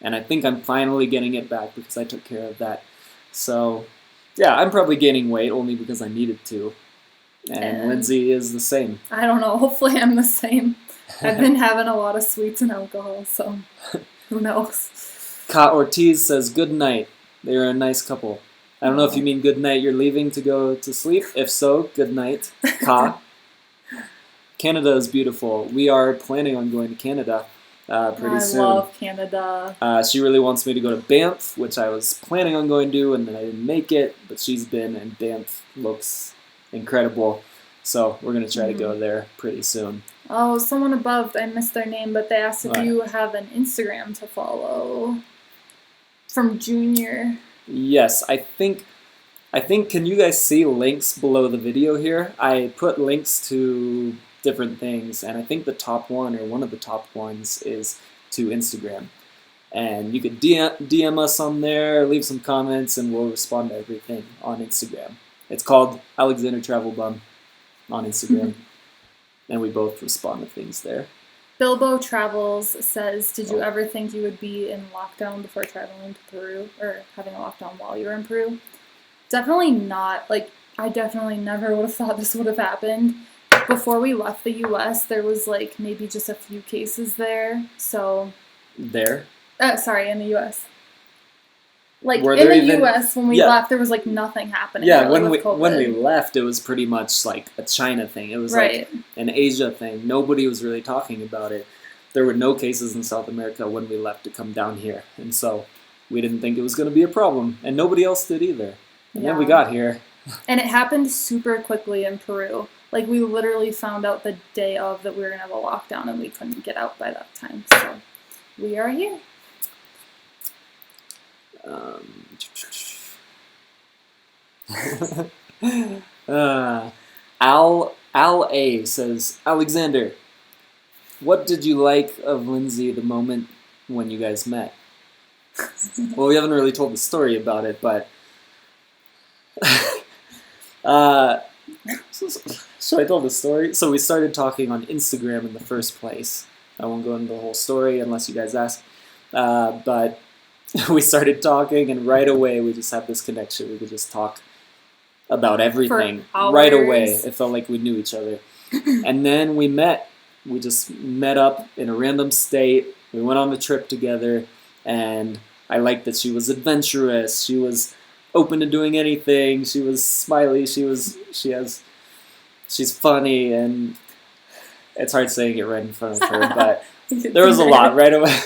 and I think I'm finally getting it back because I took care of that. So, yeah, I'm probably gaining weight only because I needed to. And Lindsay is the same.
I don't know. Hopefully I'm the same. I've been having a lot of sweets and alcohol, so who knows?
Ka Ortiz says, good night. They are a nice couple. I don't know if you mean good night, you're leaving to go to sleep. If so, good night, Ka. Canada is beautiful. We are planning on going to Canada pretty soon.
I love Canada.
She really wants me to go to Banff, which I was planning on going to, and then I didn't make it. But she's been, and Banff looks incredible. So we're going to try to go there pretty soon.
Oh, someone above, I missed their name, but they asked if you have an Instagram to follow. From Junior.
Yes, I think, can you guys see links below the video here? I put links to different things, and I think the top one, or one of the top ones, is to Instagram. And you could DM us on there, leave some comments, and we'll respond to everything on Instagram. It's called Alexander Travelbum on Instagram. And we both respond to things there.
Bilbo Travels says, did you ever think you would be in lockdown before traveling to Peru, or having a lockdown while you were in Peru? Definitely not. Like, I definitely never would have thought this would have happened. Before we left the U.S., there was, like, maybe just a few cases there, so...
There?
Sorry, in the U.S. Like,
Were
in
there
the
even...
U.S., when we left, there was, like, nothing happening.
Yeah,
really
when we left, it was pretty much, like, a China thing. It was, like, an Asia thing. Nobody was really talking about it. There were no cases in South America when we left to come down here. And so we didn't think it was going to be a problem. And nobody else did either. And then we got here.
And it happened super quickly in Peru. Like, we literally found out the day of that we were going to have a lockdown, and we couldn't get out by that time. So we are here.
Al A says, Alexander, what did you like of Lindsay the moment when you guys met? Well, we haven't really told the story about it, but uh, should I tell the story? So we started talking on Instagram in the first place. I won't go into the whole story unless you guys ask. But we started talking, and right away we just had this connection. We could just talk about everything right away. It felt like we knew each other. And then we met. We just met up in a random state. We went on the trip together, and I liked that she was adventurous. She was open to doing anything. She was smiley. She's funny, and it's hard saying it right in front of her, but there was a lot right away.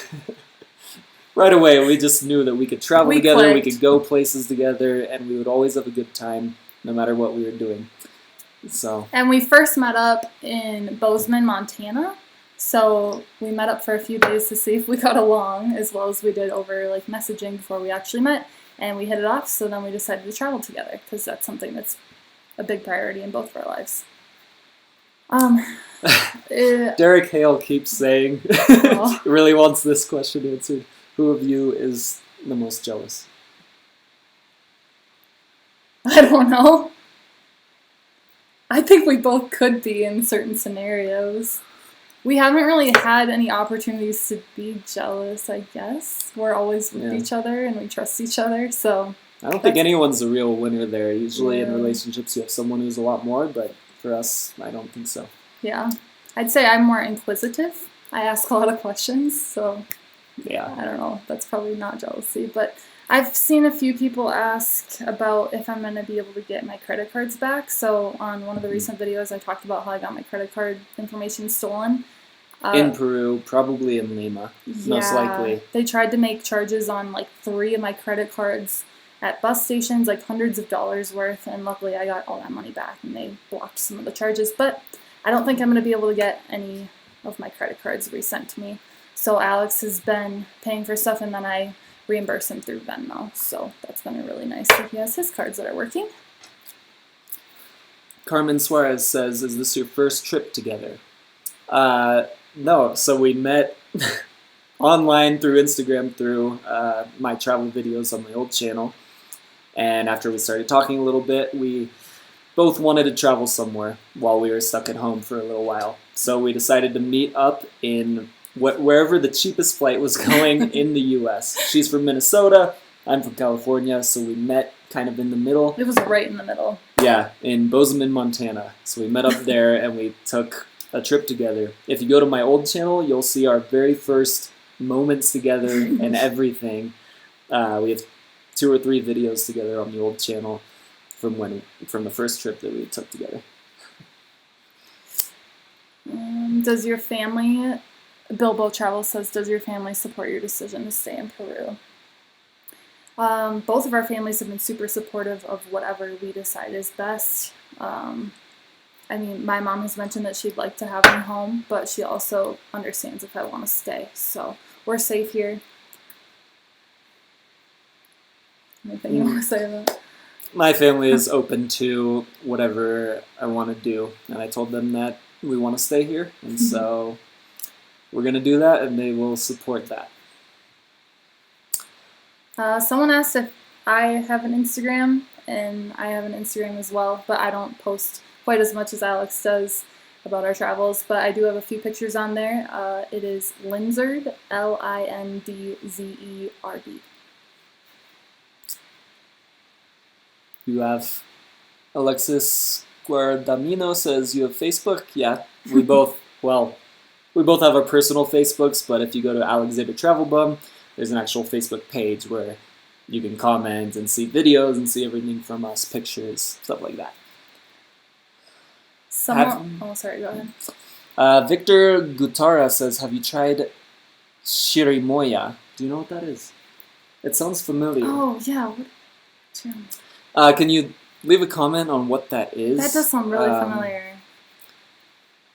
Right away, we just knew that we could travel together, we could go places together, and we would always have a good time, no matter what we were doing. So.
And we first met up in Bozeman, Montana. So we met up for a few days to see if we got along, as well as we did over like messaging before we actually met, and we hit it off. So then we decided to travel together because that's something that's a big priority in both of our lives.
Derek Hale keeps saying, really wants this question answered. Who of you is the most jealous?
I don't know. I think we both could be in certain scenarios. We haven't really had any opportunities to be jealous, I guess. We're always with each other and we trust each other, so...
I don't think anyone's a real winner there. Usually in relationships you have someone who's a lot more, but for us, I don't think so.
Yeah. I'd say I'm more inquisitive. I ask a lot of questions, so...
Yeah.
I don't know. That's probably not jealousy, but I've seen a few people ask about if I'm going to be able to get my credit cards back. So on one of the recent videos, I talked about how I got my credit card information stolen.
In Peru, probably in Lima, most likely.
They tried to make charges on like 3 of my credit cards at bus stations, like hundreds of dollars worth, and luckily I got all that money back and they blocked some of the charges. But I don't think I'm going to be able to get any of my credit cards resent to me. So Alex has been paying for stuff, and then I reimburse him through Venmo. So that's been really nice that he has his cards that are working. Carmen
Suarez says, is this your first trip together? No, so we met online through Instagram, through my travel videos on my old channel. And after we started talking a little bit, we both wanted to travel somewhere while we were stuck at home for a little while. So we decided to meet up in wherever the cheapest flight was going in the U.S. She's from Minnesota, I'm from California, so we met kind of in the middle.
It was right in the middle.
Yeah, in Bozeman, Montana. So we met up there and we took a trip together. If you go to my old channel, you'll see our very first moments together and everything. We have 2 or 3 videos together on the old channel from the first trip that we took together.
Does your family... Bilbo Travel says, does your family support your decision to stay in Peru? Both of our families have been super supportive of whatever we decide is best. I mean, my mom has mentioned that she'd like to have me home, but she also understands if I want to stay. So we're safe here. Anything you want to say about that?
My family is open to whatever I want to do, and I told them that we want to stay here, and so... we're going to do that, and they will support that.
Someone asked if I have an Instagram, and I have an Instagram as well, but I don't post quite as much as Alex does about our travels, but I do have a few pictures on there. It is Lindzerd, Lindzerd.
You have Alexis Guardamino says, you have Facebook? Yeah, we both, we both have our personal Facebooks, but if you go to Alexander Travelbum, there's an actual Facebook page where you can comment and see videos and see everything from us, pictures, stuff like that.
Sorry, go ahead.
Victor Gutara says, have you tried shirimoya? Do you know what that is? It sounds familiar.
Oh, yeah.
Can you leave a comment on what that is?
That does sound really familiar.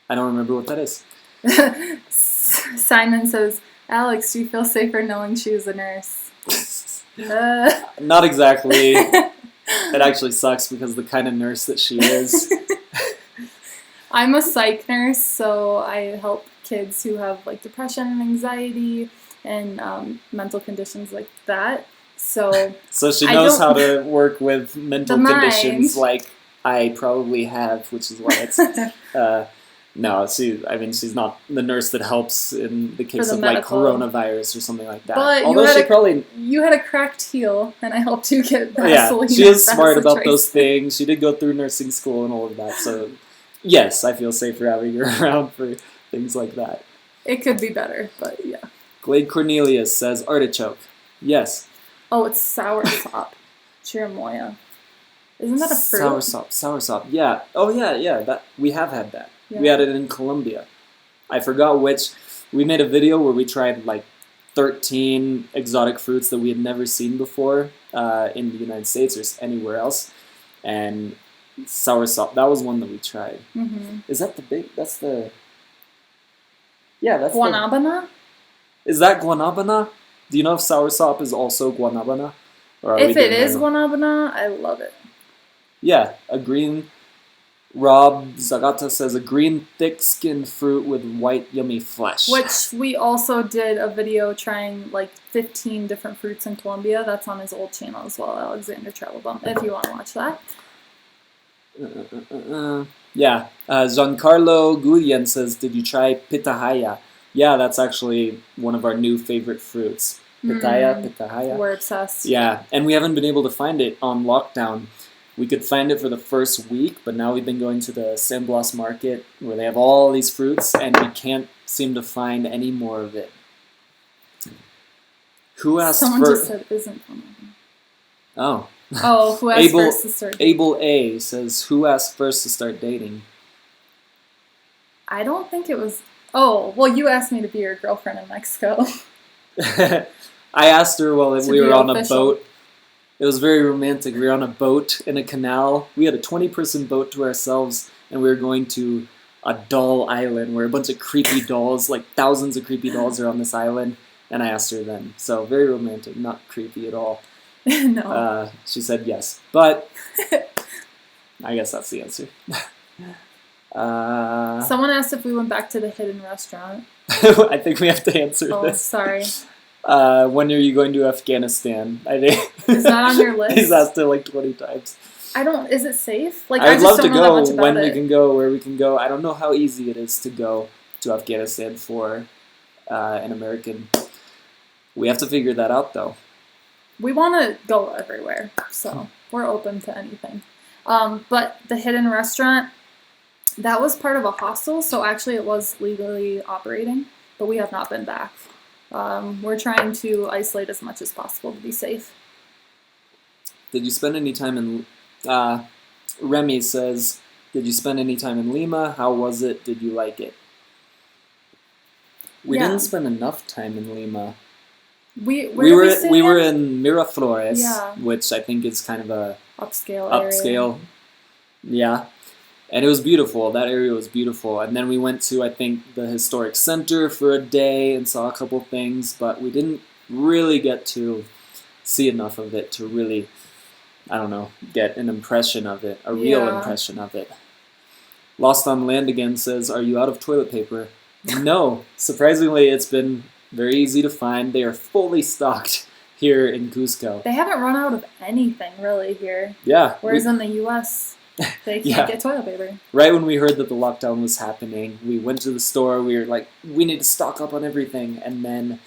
I don't remember what that is.
Simon says, Alex, do you feel safer knowing she is a nurse?
Not exactly. It actually sucks because the kind of nurse that she is.
I'm a psych nurse, so I help kids who have like depression and anxiety, and mental conditions like that. So
So she
I
knows
don't-
how to work with mental
The
conditions
mind.
like I probably have, which is why it's no, she's not the nurse that helps in the case
the
of like
medical.
coronavirus or something like that.
But
Although
you had a cracked heel, and I helped you get
oh, yeah,
Vaseline.
she is smart about
Vasetrace.
those things. She did go through nursing school and all of that, so yes, I feel safer having her around for things like that.
It could be better, but yeah.
Glade Cornelius says artichoke. Yes.
Oh, it's soursop. Chirimoya. Isn't that a fruit?
Soursop. Yeah. Oh yeah. That we have had that.
Yeah.
We had it in Colombia. I forgot which. We made a video where we tried like 13 exotic fruits that we had never seen before in the United States or anywhere else, and soursop. That was one that we tried.
Mm-hmm.
Is that the big? That's the. Yeah, that's
Guanabana?
Is that guanabana? Do you know if soursop is also guanabana? Or
If it is guanabana, I love it.
Yeah, a green. Rob Zagata says a green, thick-skinned fruit with white, yummy flesh.
Which we also did a video trying like 15 different fruits in Colombia. That's on his old channel as well, Alexander Travelbum, if you want to watch that.
Yeah, Giancarlo Guyen says, did you try pitahaya? Yeah, that's actually one of our new favorite fruits. Pitahaya.
We're obsessed.
Yeah, and we haven't been able to find it on lockdown. We could find it for the first week, but now we've been going to the San Blas market where they have all these fruits, and we can't seem to find any more of it. Who asked
Someone
for...
just said isn't one.
Oh.
Oh, who asked first to start dating?
Abel A says, who asked first to start dating?
I don't think it was... Oh, well, you asked me to be your girlfriend in Mexico.
I asked her while we were on a
official.
boat. It was very romantic. We were on a boat in a canal. We had a 20-person boat to ourselves, and we were going to a doll island where a bunch of creepy dolls, like thousands of creepy dolls are on this island, and I asked her then. So very romantic, not creepy at all.
No.
She said yes, but I guess that's the answer.
Someone asked if we went back to the hidden restaurant.
I think we have to answer this.
Sorry.
When are you going to Afghanistan? I think.
Is that on your list?
He's asked it like 20 times.
Is it safe? Like,
I'd
I just
love
don't
to
know
go
that much about
when
it.
we can go, where we can go. I don't know how easy it is to go to Afghanistan for an American. We have to figure that out, though.
We want to go everywhere, so we're open to anything. But the hidden restaurant, that was part of a hostel, so actually it was legally operating, but we have not been back. We're trying to isolate as much as possible to be safe.
Did you spend any time in... Remy says, did you spend any time in Lima? How was it? Did you like it? We didn't spend enough time in Lima. We were in Miraflores, which I think is kind of a upscale area. Yeah. And it was beautiful. That area was beautiful. And then we went to, I think, the historic center for a day and saw a couple things, but we didn't really get to see enough of it to really, I don't know, get an impression of it, a real impression of it. Lost on Land again says, are you out of toilet paper? No. Surprisingly, it's been very easy to find. They are fully stocked here in Cusco.
They haven't run out of anything, really, here.
Yeah.
Whereas in the U.S., they can't get toilet paper.
Right when we heard that the lockdown was happening, we went to the store. We were like, we need to stock up on everything. And then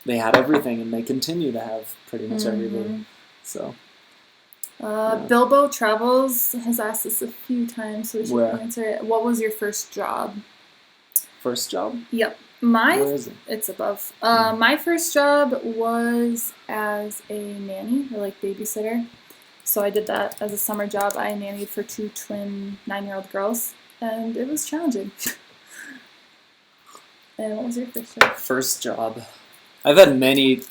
they had everything, and they continue to have pretty much everything. So,
Bilbo Travels has asked us a few times, so we should answer it. What was your first job?
First job?
Yep.
Where is it?
It's above. My first job was as a nanny, or like babysitter. So I did that as a summer job. I nannied for 2 twin 9-year-old girls, and it was challenging. And what was your first job?
First job. I've had many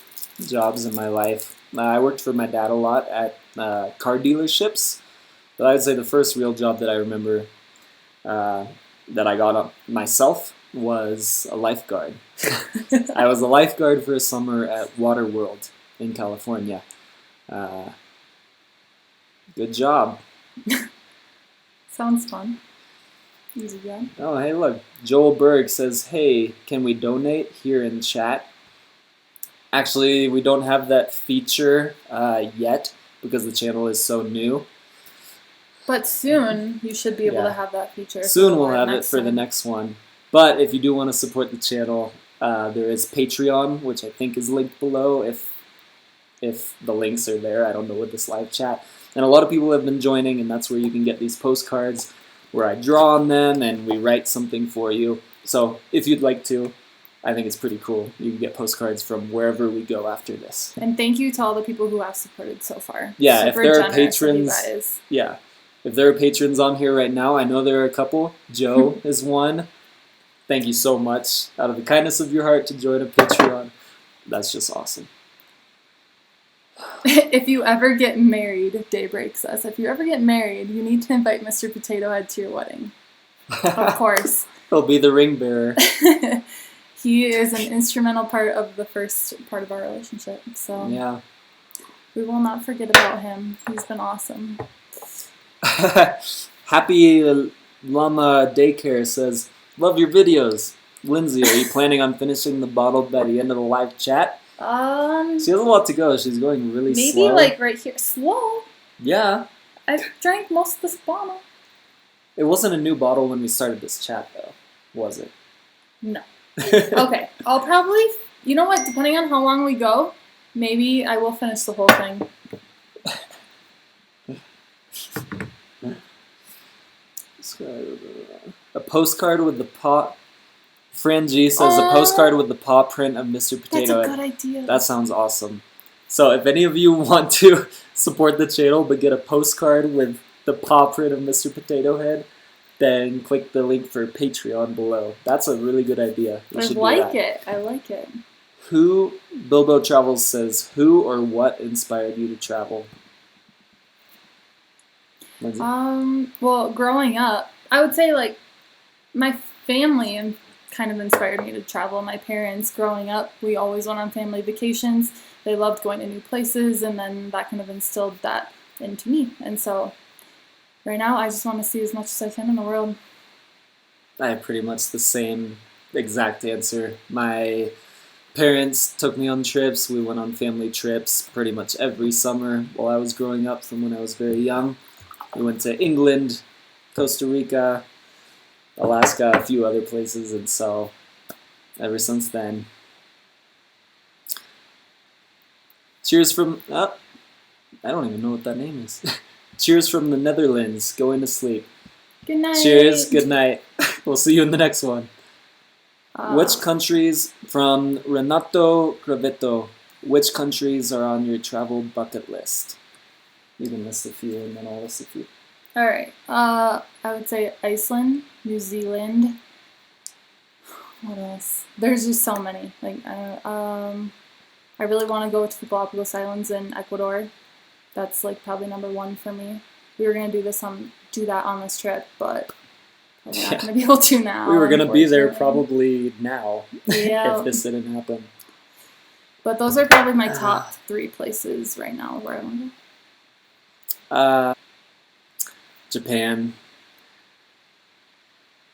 jobs in my life. I worked for my dad a lot at car dealerships, but I would say the first real job that I remember that I got myself was a lifeguard. I was a lifeguard for a summer at Waterworld in California. Good job.
Sounds fun. Easy job.
Oh, hey, look. Joel Berg says, hey, can we donate here in chat? Actually, we don't have that feature yet because the channel is so new.
But soon you should be able to have that feature.
Soon we'll have it for the next one. But if you do want to support the channel, there is Patreon, which I think is linked below if the links are there. I don't know with this live chat. And a lot of people have been joining, and that's where you can get these postcards where I draw on them and we write something for you. So if you'd like to, I think it's pretty cool. You can get postcards from wherever we go after this.
And thank you to all the people who have supported so far.
Yeah,
Super
if there are
generous of you
patrons,
guys.
yeah, if there are patrons on here right now, I know there are a couple. Joe is one. Thank you so much out of the kindness of your heart to join a Patreon. That's just awesome.
If you ever get married, Daybreak says, if you ever get married, you need to invite Mr. Potatohead to your wedding. Of course.
He'll be the ring bearer.
He is an instrumental part of the first part of our relationship. So
yeah,
we will not forget about him. He's been awesome.
Happy Llama Daycare says, love your videos. Lindsay, are you planning on finishing the bottle by the end of the live chat? She has a lot to go. She's going really slow.
Maybe like right here. Slow?
Yeah.
I drank most of this bottle.
It wasn't a new bottle when we started this chat, though, was it?
No. Okay. I'll probably, you know what, depending on how long we go, maybe I will finish the whole thing.
A postcard with the paw. Fran G says a postcard with the paw print of Mr. Potato Head.
That's a good idea.
That sounds awesome. So if any of you want to support the channel but get a postcard with the paw print of Mr. Potato Head, then click the link for Patreon below. That's a really good idea.
I like it. I like it.
Who, Bilbo Travels says, who or what inspired you to travel? Lindsay?
Well, growing up, I would say like my family kind of inspired me to travel. My parents, growing up, we always went on family vacations. They loved going to new places, and then that kind of instilled that into me. And so right now, I just want to see as much as I can in the world.
I have pretty much the same exact answer. My parents took me on trips. We went on family trips pretty much every summer while I was growing up from when I was very young. We went to England, Costa Rica, Alaska, a few other places, and so ever since then. Cheers from, I don't even know what that name is. Cheers from the Netherlands, going to sleep.
Good night.
Cheers, good night. We'll see you in the next one. Which countries, from Renato Crevetto, which countries are on your travel bucket list? You can list a few and then I'll list a few.
Alright, I would say Iceland, New Zealand. What else? There's just so many. Like, I really want to go to the Galapagos Islands in Ecuador. That's like probably number one for me. We were gonna do that on this trip, but probably not gonna be able to now.
We were gonna be there probably now
if
this didn't happen.
But those are probably my top 3 places right now where I want to go.
Japan.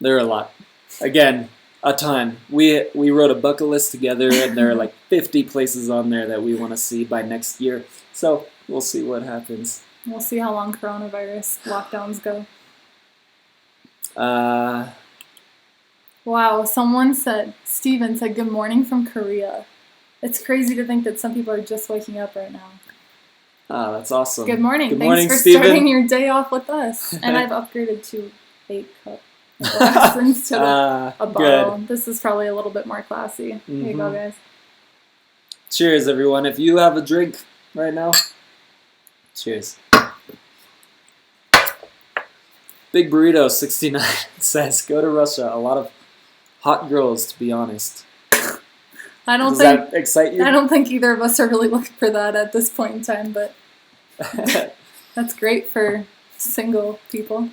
There are a lot. Again, a ton. We wrote a bucket list together, and there are like 50 places on there that we want to see by next year. So we'll see what happens.
We'll see how long coronavirus lockdowns go. Wow, Steven said, good morning from Korea. It's crazy to think that some people are just waking up right now.
Ah, that's awesome.
Good morning.
Good
Thanks
morning,
for
Steven.
starting your day off with us. And I've upgraded to 8-cup glass instead of a bottle.
Good.
This is probably a little bit more classy.
Mm-hmm.
Here you go, guys.
Cheers, everyone. If you have a drink right now, cheers. Big Burrito 69 says, go to Russia. A lot of hot girls, to be honest. Does that excite you?
I don't think either of us are really looking for that at this point in time, but that's great for single people.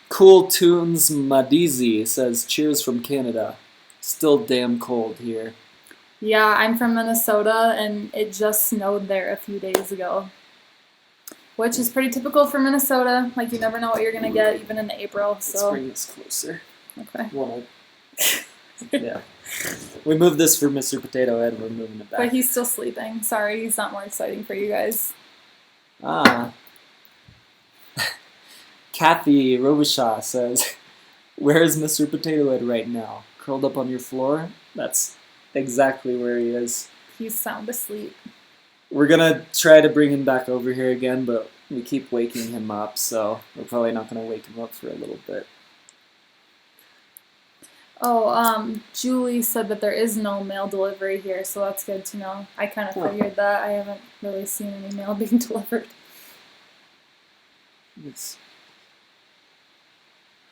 Cool Tunes Madizi says, cheers from Canada. Still damn cold here.
Yeah, I'm from Minnesota, and it just snowed there a few days ago. Which is pretty typical for Minnesota. Like, you never know what you're going to get, even in April. So.
Let's bring this closer.
Okay.
Yeah. We moved this for Mr. Potato Head. We're moving it back.
But he's still sleeping. Sorry, he's not more exciting for you guys.
Ah. Kathy Robichaud says, "Where is Mr. Potato Head right now? Curled up on your floor?" That's exactly where he is.
He's sound asleep.
We're gonna try to bring him back over here again, but we keep waking him up, so we're probably not gonna wake him up for a little bit.
Oh, Julie said that there is no mail delivery here, so that's good to know. I kind of figured that. I haven't really seen any mail being delivered.
It's...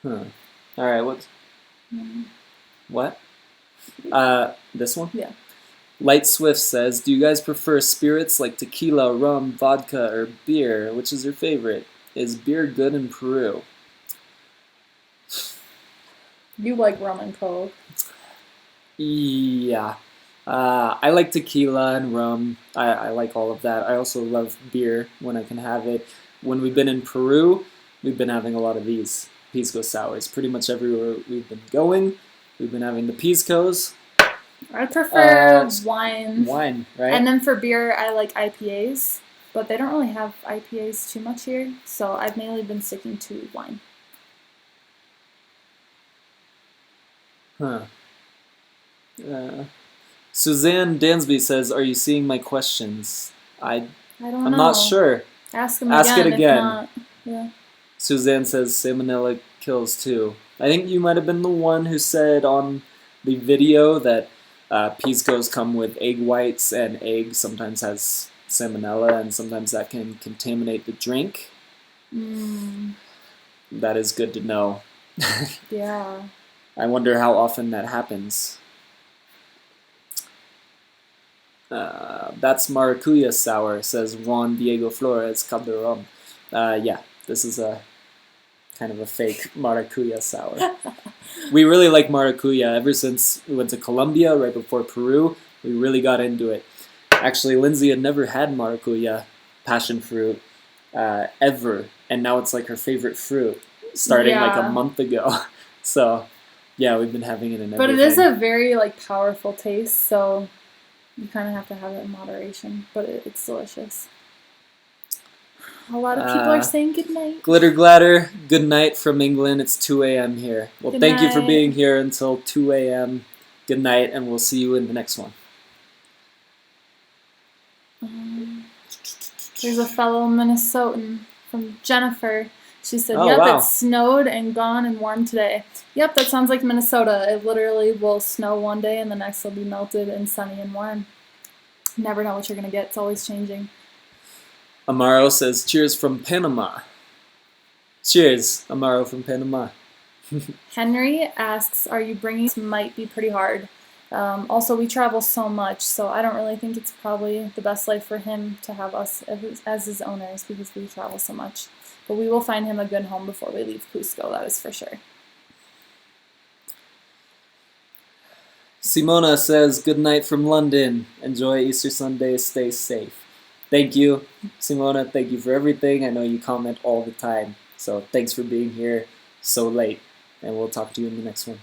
Huh. Alright, what? This one?
Yeah.
Light Swift says, "Do you guys prefer spirits like tequila, rum, vodka, or beer? Which is your favorite? Is beer good in Peru?"
You like rum and coke.
Yeah. I like tequila and rum. I like all of that. I also love beer when I can have it. When we've been in Peru, we've been having a lot of these pisco sours. Pretty much everywhere we've been going, we've been having the piscos.
I prefer wine.
Wine, right?
And then for beer, I like IPAs. But they don't really have IPAs too much here, so I've mainly been sticking to wine.
Huh. Suzanne Dansby says, "Are you seeing my questions?"
I don't know.
I'm not sure.
Ask them
Ask
again.
it again.
If not, yeah.
Suzanne says salmonella kills too. I think you might have been the one who said on the video that piscos come with egg whites, and egg sometimes has salmonella, and sometimes that can contaminate the drink. That is good to know.
Yeah.
I wonder how often that happens. That's maracuya sour, says Juan Diego Flores Calderon. Yeah, this is a kind of a fake maracuya sour. We really like maracuya. Ever since we went to Colombia, right before Peru, we really got into it. Actually, Lindsay had never had maracuya, passion fruit, ever, and now it's like her favorite fruit, starting like a month ago. So, yeah, we've been having it in everything.
But it is a very like powerful taste, so you kind of have to have it in moderation. But it's delicious. A lot of people are saying good night.
Glitter Glatter, good night from England. It's 2 a.m. here. Well,
Good
thank you for
night.
being here until 2 a.m. Good night, and we'll see you in the next one.
There's a fellow Minnesotan from Jennifer. She said,
Oh,
yep,
wow.
It snowed and gone and warm today. Yep, that sounds like Minnesota. It literally will snow one day and the next will be melted and sunny and warm. You never know what you're going to get. It's always changing.
Amaro says, cheers from Panama. Cheers, Amaro from Panama.
Henry asks, are you bringing... Might be pretty hard. Also, we travel so much, so I don't really think it's probably the best life for him to have us as his owners because we travel so much. But we will find him a good home before we leave Cusco, that is for sure.
Simona says, good night from London. Enjoy Easter Sunday. Stay safe. Thank you, Simona. Thank you for everything. I know you comment all the time. So thanks for being here so late. And we'll talk to you in the next one.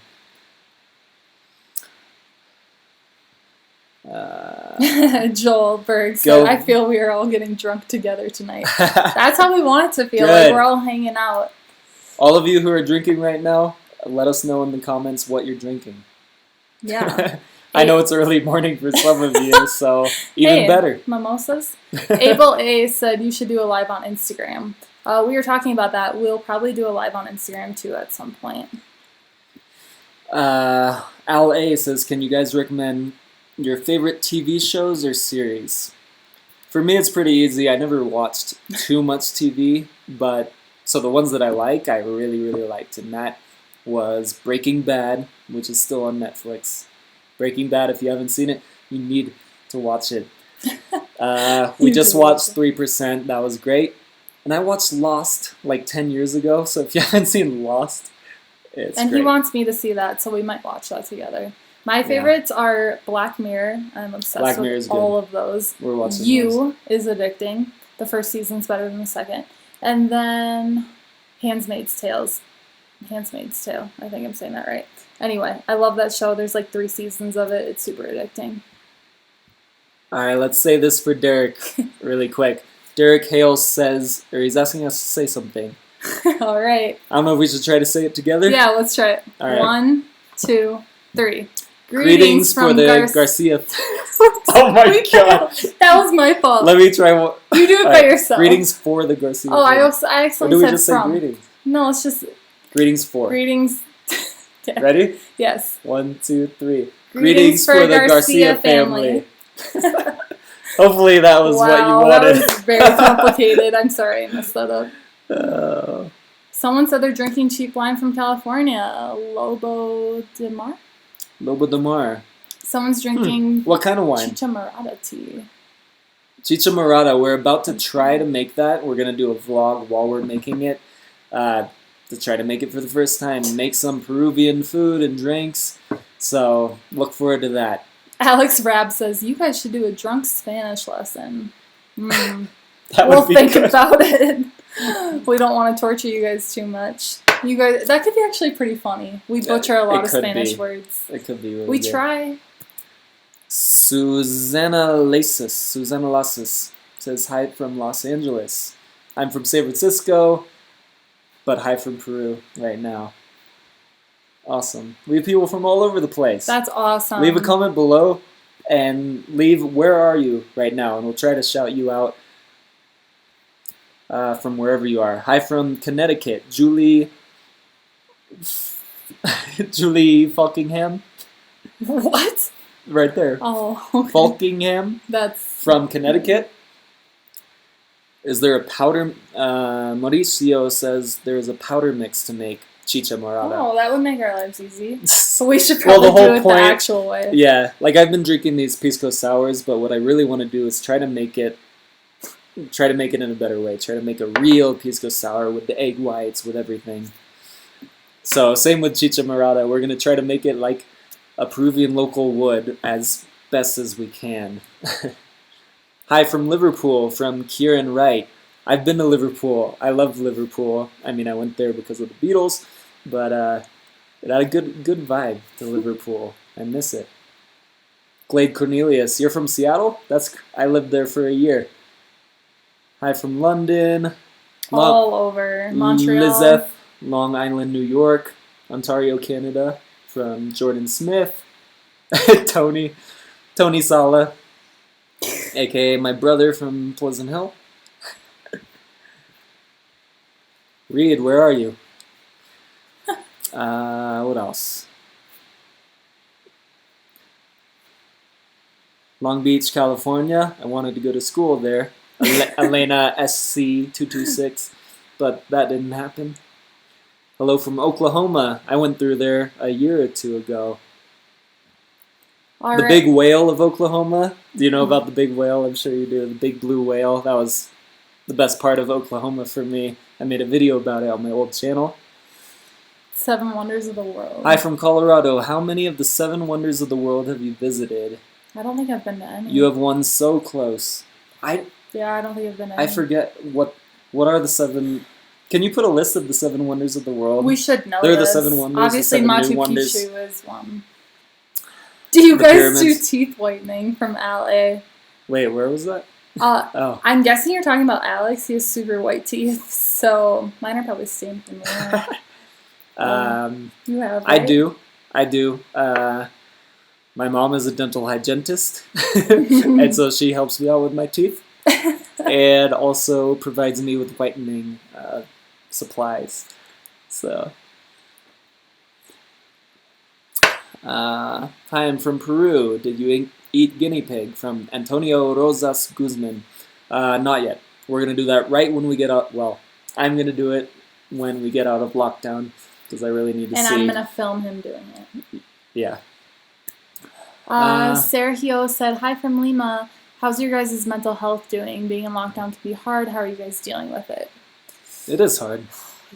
Joel Berg said, I feel we are all getting drunk together tonight. That's how we want it to feel, like we're all hanging out.
All of you who are drinking right now, let us know in the comments what you're drinking.
Yeah.
I know it's early morning for some of you, so even better.
Mimosas. Abel A said you should do a live on Instagram. We were talking about that. We'll probably do a live on Instagram too at some point.
Al A says, can you guys recommend your favorite TV shows or series? For me, it's pretty easy. I never watched too much TV, but so the ones that I like, I really, really liked, and that was Breaking Bad, which is still on Netflix. Breaking Bad, if you haven't seen it, you need to watch it. We just watched 3%. That was great. And I watched Lost like 10 years ago, so if you haven't seen Lost, it's
And
great.
he wants me to see that, so we might watch that together. My favorites are Black Mirror. I'm obsessed with all of those.
We're watching
You is addicting. The first season's better than the second. And then Handmaid's Tales. Handmaids too. I think I'm saying that right. Anyway, I love that show. There's like 3 seasons of it. It's super addicting.
All right, let's say this for Derek really quick. Derek Hale says, or he's asking us to say something.
All right.
I don't know if we should try to say it together.
Yeah, let's try it.
All right.
1, 2, 3.
Greetings for
from
the Garcia. Oh my god.
That was my fault.
Let me try one.
You do it by yourself.
Greetings for the Garcia.
Oh, I actually
or do we
said
just
from.
say greetings?
No, it's just
greetings for.
Greetings.
Okay. Ready?
Yes.
1, 2, 3. Greetings for the Garcia family. Hopefully that was what you wanted.
That was very complicated. I'm sorry I messed that up. Someone said they're drinking cheap wine from California. Lobo de Mar?
Lobo de Mar.
Someone's drinking
what kind of wine?
Chicha Morada tea.
Chicha Morada. We're about to try to make that. We're going to do a vlog while we're making it. To try to make it for the first time. Make some Peruvian food and drinks. So look forward to that.
Alex Rab says, you guys should do a drunk Spanish lesson. We'll
think
about it. We don't want to torture you guys too much. You guys, that could be actually pretty funny. We butcher a lot of Spanish words.
It could be really
We
good.
try.
Susanna Lasis says hi from Los Angeles. I'm from San Francisco, but hi from Peru right now. Awesome. We have people from all over the place.
That's awesome.
Leave a comment below and leave where are you right now, and we'll try to shout you out from wherever you are. Hi from Connecticut, Julie Falkingham.
What?
Right there.
Oh, okay.
Falkingham.
That's
from Connecticut. Is there a powder? Mauricio says there is a powder mix to make chicha morada.
Oh, that would make our lives easy. So we should probably do it the actual way.
Yeah, like I've been drinking these pisco sours, but what I really want to do is try to make it in a better way. Try to make a real pisco sour with the egg whites, with everything. So same with chicha morada. We're gonna try to make it like a Peruvian local would as best as we can. Hi from Liverpool, from Kieran Wright. I've been to Liverpool. I love Liverpool. I mean, I went there because of the Beatles, but it had a good vibe to Liverpool. I miss it. Glade Cornelius, you're from Seattle? I lived there for a year. Hi from London.
All over. Montreal.
Lizeth, Long Island, New York. Ontario, Canada. From Jordan Smith. Tony Sala, aka my brother from Pleasant Hill. Reed, where are you? What else? Long Beach, California. I wanted to go to school there. Elena SC226, but that didn't happen. Hello from Oklahoma. I went through there a year or two ago. The big whale of Oklahoma. Do you know about the big whale? I'm sure you do. The big blue whale. That was the best part of Oklahoma for me. I made a video about it on my old channel.
7 Wonders of the World.
Hi from Colorado. How many of the 7 wonders of the world have you visited?
I don't think I've been to any.
You have one so close.
Yeah, I don't think I've been to any.
I forget what are the 7... Can you put a list of the 7 wonders of the world?
We should know
They're
this.
the 7 wonders.
Obviously,
the 7
Machu
new wonders.
Picchu is one. Do you guys
pyramids.
do teeth whitening from LA?
Wait, where was that?
Oh. I'm guessing you're talking about Alex. He has super white teeth, so mine are probably stained from there. You have, right?
I do. My mom is a dental hygienist, and so she helps me out with my teeth, and also provides me with whitening supplies. So, hi, I'm from Peru. Did you eat guinea pig? From Antonio Rosas Guzman. Not yet. We're gonna do that right when we get out. Well, I'm gonna do it when we get out of lockdown because I really need to see.
And I'm gonna film him doing it.
Yeah.
Sergio said, hi from Lima. How's your guys' mental health doing? Being in lockdown can be hard. How are you guys dealing with it?
It is hard.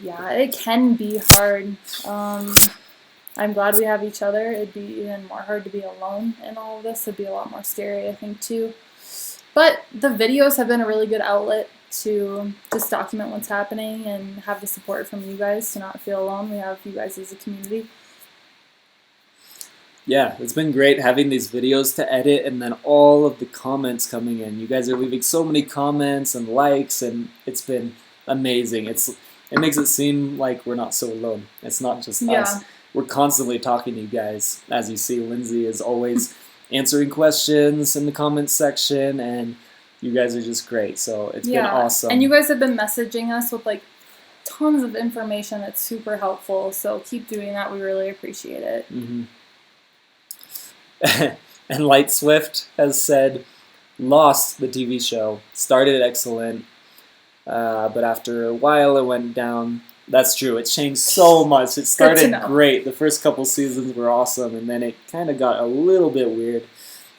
Yeah, it can be hard. I'm glad we have each other. It'd be even more hard to be alone in all of this. It'd be a lot more scary, I think, too. But the videos have been a really good outlet to just document what's happening and have the support from you guys to not feel alone. We have you guys as a community.
Yeah, it's been great having these videos to edit and then all of the comments coming in. You guys are leaving so many comments and likes, and it's been amazing. It makes it seem like we're not so alone. It's not just us. We're constantly talking to you guys. As you see, Lindsay is always answering questions in the comments section, and you guys are just great. So it's been awesome.
And you guys have been messaging us with like tons of information that's super helpful. So keep doing that. We really appreciate it.
Mm-hmm. And Light Swift has said, Lost, the TV show, started excellent, but after a while it went down. That's true. It changed so much. It started great. The first couple seasons were awesome, and then it kind of got a little bit weird.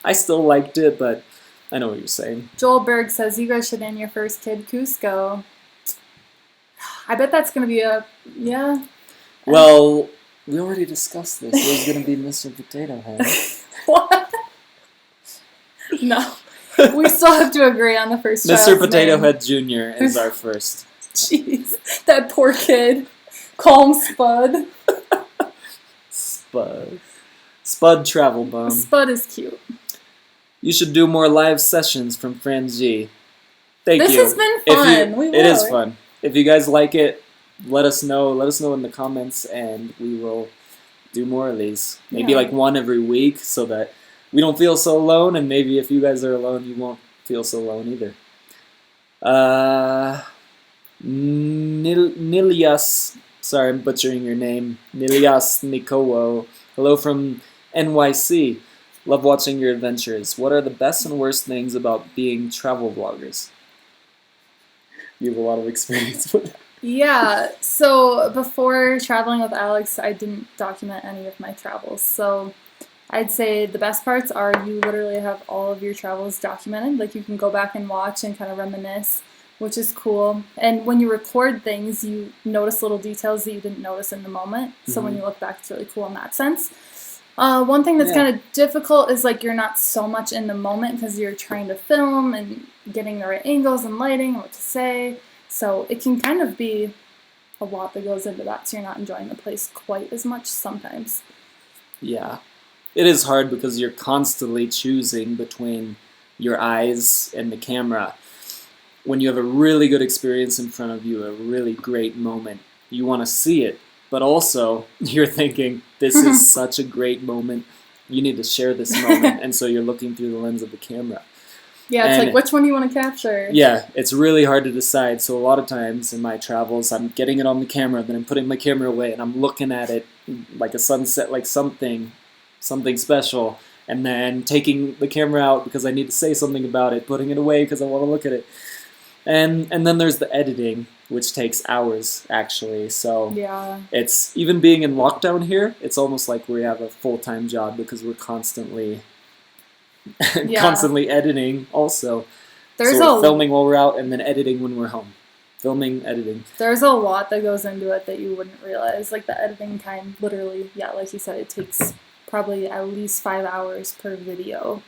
I still liked it, but I know what you're saying.
Joel Berg says, you guys should name your first kid Cusco. I bet that's going to be
Well, we already discussed this. It was going to be Mr. Potatohead.
What? No. We still have to agree on the first
Mr. Potatohead Jr. is our first.
Jeez. That poor kid. Call him Spud.
Spud Travelbum.
Spud is cute.
You should do more live sessions from Fran G. Thank you.
This has been fun.
It is fun. If you guys like it, let us know. Let us know in the comments, and we will do more of these. Maybe like one every week, so that we don't feel so alone, and maybe if you guys are alone, you won't feel so alone either. Nilias, sorry I'm butchering your name, Nilias Nikowo. Hello from NYC. Love watching your adventures. What are the best and worst things about being travel vloggers? You have a lot of experience with that.
Yeah, so before traveling with Alex, I didn't document any of my travels. So I'd say the best parts are you literally have all of your travels documented. Like you can go back and watch and kind of reminisce, which is cool. And when you record things, you notice little details that you didn't notice in the moment. So when you look back, it's really cool in that sense. One thing that's kind of difficult is like you're not so much in the moment because you're trying to film and getting the right angles and lighting and what to say. So it can kind of be a lot that goes into that, so you're not enjoying the place quite as much sometimes.
Yeah. It is hard because you're constantly choosing between your eyes and the camera. When you have a really good experience in front of you, a really great moment, you want to see it. But also, you're thinking, this is such a great moment. You need to share this moment. And so you're looking through the lens of the camera.
Yeah, it's like, which one do you want to capture?
Yeah, it's really hard to decide. So a lot of times in my travels, I'm getting it on the camera, then I'm putting my camera away, and I'm looking at it like a sunset, like something special, and then taking the camera out because I need to say something about it, putting it away because I want to look at it. And then there's the editing, which takes hours, actually. So it's, even being in lockdown here, it's almost like we have a full-time job because we're constantly editing also. So we're filming while we're out and then editing when we're home. Filming, editing.
There's a lot that goes into it that you wouldn't realize. Like the editing time, literally, like you said, it takes probably at least 5 hours per video.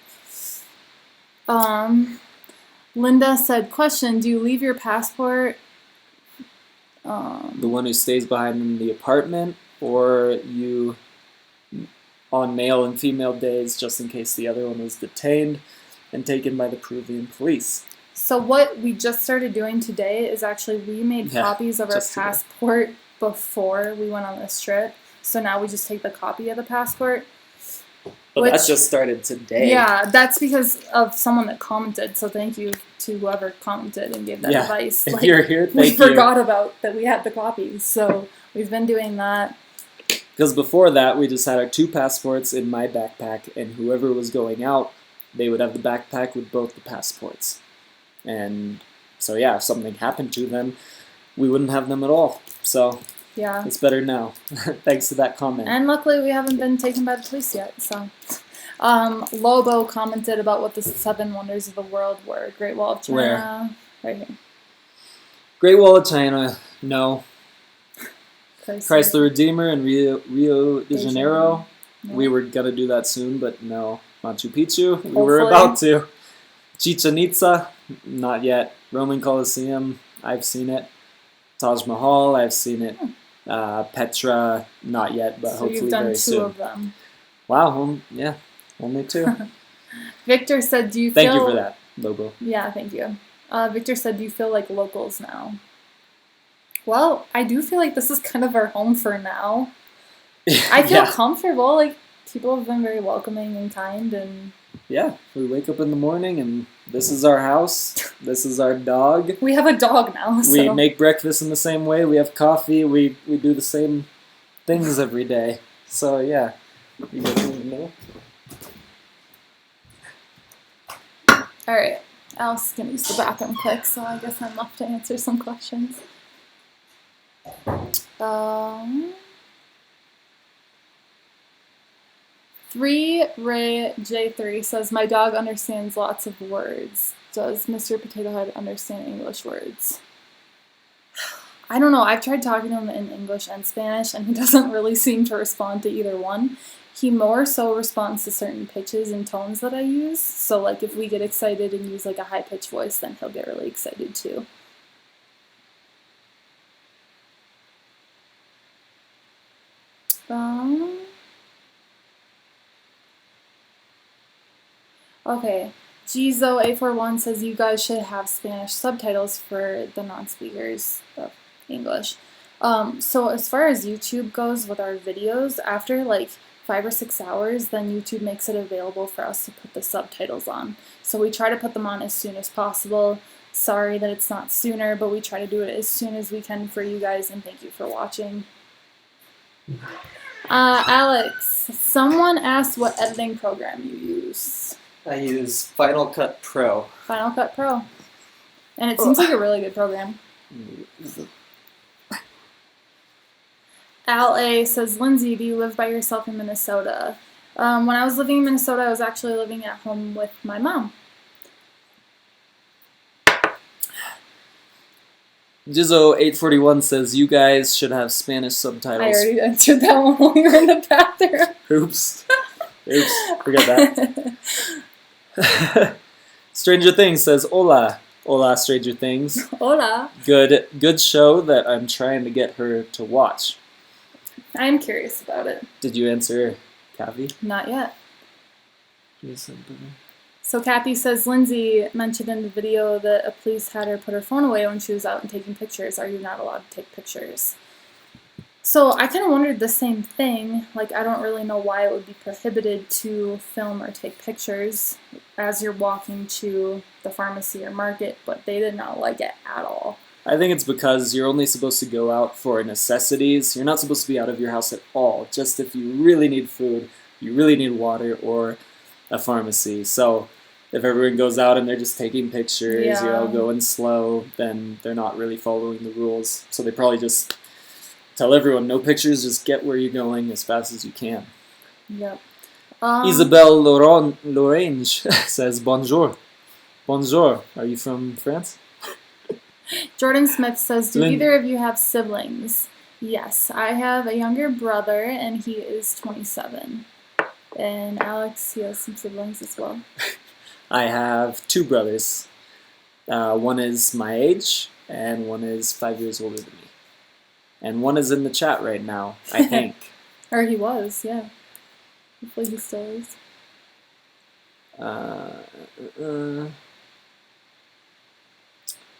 Linda said, question, do you leave your passport?
The one who stays behind in the apartment, or you on male and female days just in case the other one was detained and taken by the Peruvian police?
So what we just started doing today is actually we made copies of our passport before we went on this trip. So now we just take the copy of the passport.
But that just started today.
Yeah, that's because of someone that commented. So thank you to whoever commented and gave that advice.
If you're here, thank you.
We forgot about that we had the copies. So we've been doing that.
Because before that, we just had our 2 passports in my backpack, and whoever was going out, they would have the backpack with both the passports. And so yeah, if something happened to them, we wouldn't have them at all. So
yeah,
it's better now. Thanks to that comment.
And luckily we haven't been taken by the police yet. So Lobo commented about what the 7 wonders of the world were. Great Wall of China.
Where?
Right here.
Great Wall of China, no. Christ the Redeemer in Rio de Janeiro. No. We were going to do that soon, but no. Machu Picchu, we were about to. Chichen Itza, not yet. Roman Colosseum, I've seen it. Taj Mahal, I've seen it. Petra, not yet, but
So
hopefully
you've done
very
two
soon.
of them.
Wow, yeah, only 2.
Victor said, do you
Thank
feel...
you for that, Lobo.
Yeah, thank you. Victor said, do you feel like locals now? Well, I do feel like this is kind of our home for now. I feel comfortable. Like, people have been very welcoming and kind, and...
Yeah, we wake up in the morning and this is our house. This is our dog.
We have a dog now, so...
We make breakfast in the same way. We have coffee. We do the same things every day. So, yeah. You guys need to know?
Alright. Alice is going to use the bathroom quick, so I guess I'm left to answer some questions. 3RayJ3 says, my dog understands lots of words. Does Mr. Potatohead understand English words? I don't know. I've tried talking to him in English and Spanish, and he doesn't really seem to respond to either one. He more so responds to certain pitches and tones that I use. So, like, if we get excited and use, like, a high-pitched voice, then he'll get really excited, too. Okay. Gizo841 says you guys should have Spanish subtitles for the non-speakers of English. So as far as YouTube goes with our videos, after like 5 or 6 hours, then YouTube makes it available for us to put the subtitles on. So we try to put them on as soon as possible. Sorry that it's not sooner, but we try to do it as soon as we can for you guys, and thank you for watching. Alex, someone asked what editing program you use.
I use Final Cut Pro.
Final Cut Pro. And it seems like a really good program. Al A says, Lindsay, do you live by yourself in Minnesota? When I was living in Minnesota, I was actually living at home with my mom.
Jizzo841 says, you guys should have Spanish subtitles.
I already answered that one when we were in the bathroom.
Oops. Forget that. Stranger Things says, hola. Hola, Stranger Things.
Hola.
Good show that I'm trying to get her to watch.
I'm curious about it.
Did you answer Kathy?
Not yet. So Kathy says, Lindsay mentioned in the video that a police had her put her phone away when she was out and taking pictures. Are you not allowed to take pictures? So I kind of wondered the same thing. Like, I don't really know why it would be prohibited to film or take pictures as you're walking to the pharmacy or market, but they did not like it at all.
I think it's because you're only supposed to go out for necessities. You're not supposed to be out of your house at all, just if you really need food, you really need water, or a pharmacy. So if everyone goes out and they're just taking pictures, going slow, then they're not really following the rules. So they probably just tell everyone, no pictures, just get where you're going as fast as you can.
Yep.
Isabelle Lorange says, bonjour. Bonjour. Are you from France?
Jordan Smith says, do either of you have siblings? Yes, I have a younger brother, and he is 27. And Alex, he has some siblings as well.
I have 2 brothers. One is my age, and one is 5 years older than me. And one is in the chat right now, I think.
Or he was, yeah. Hopefully he still is.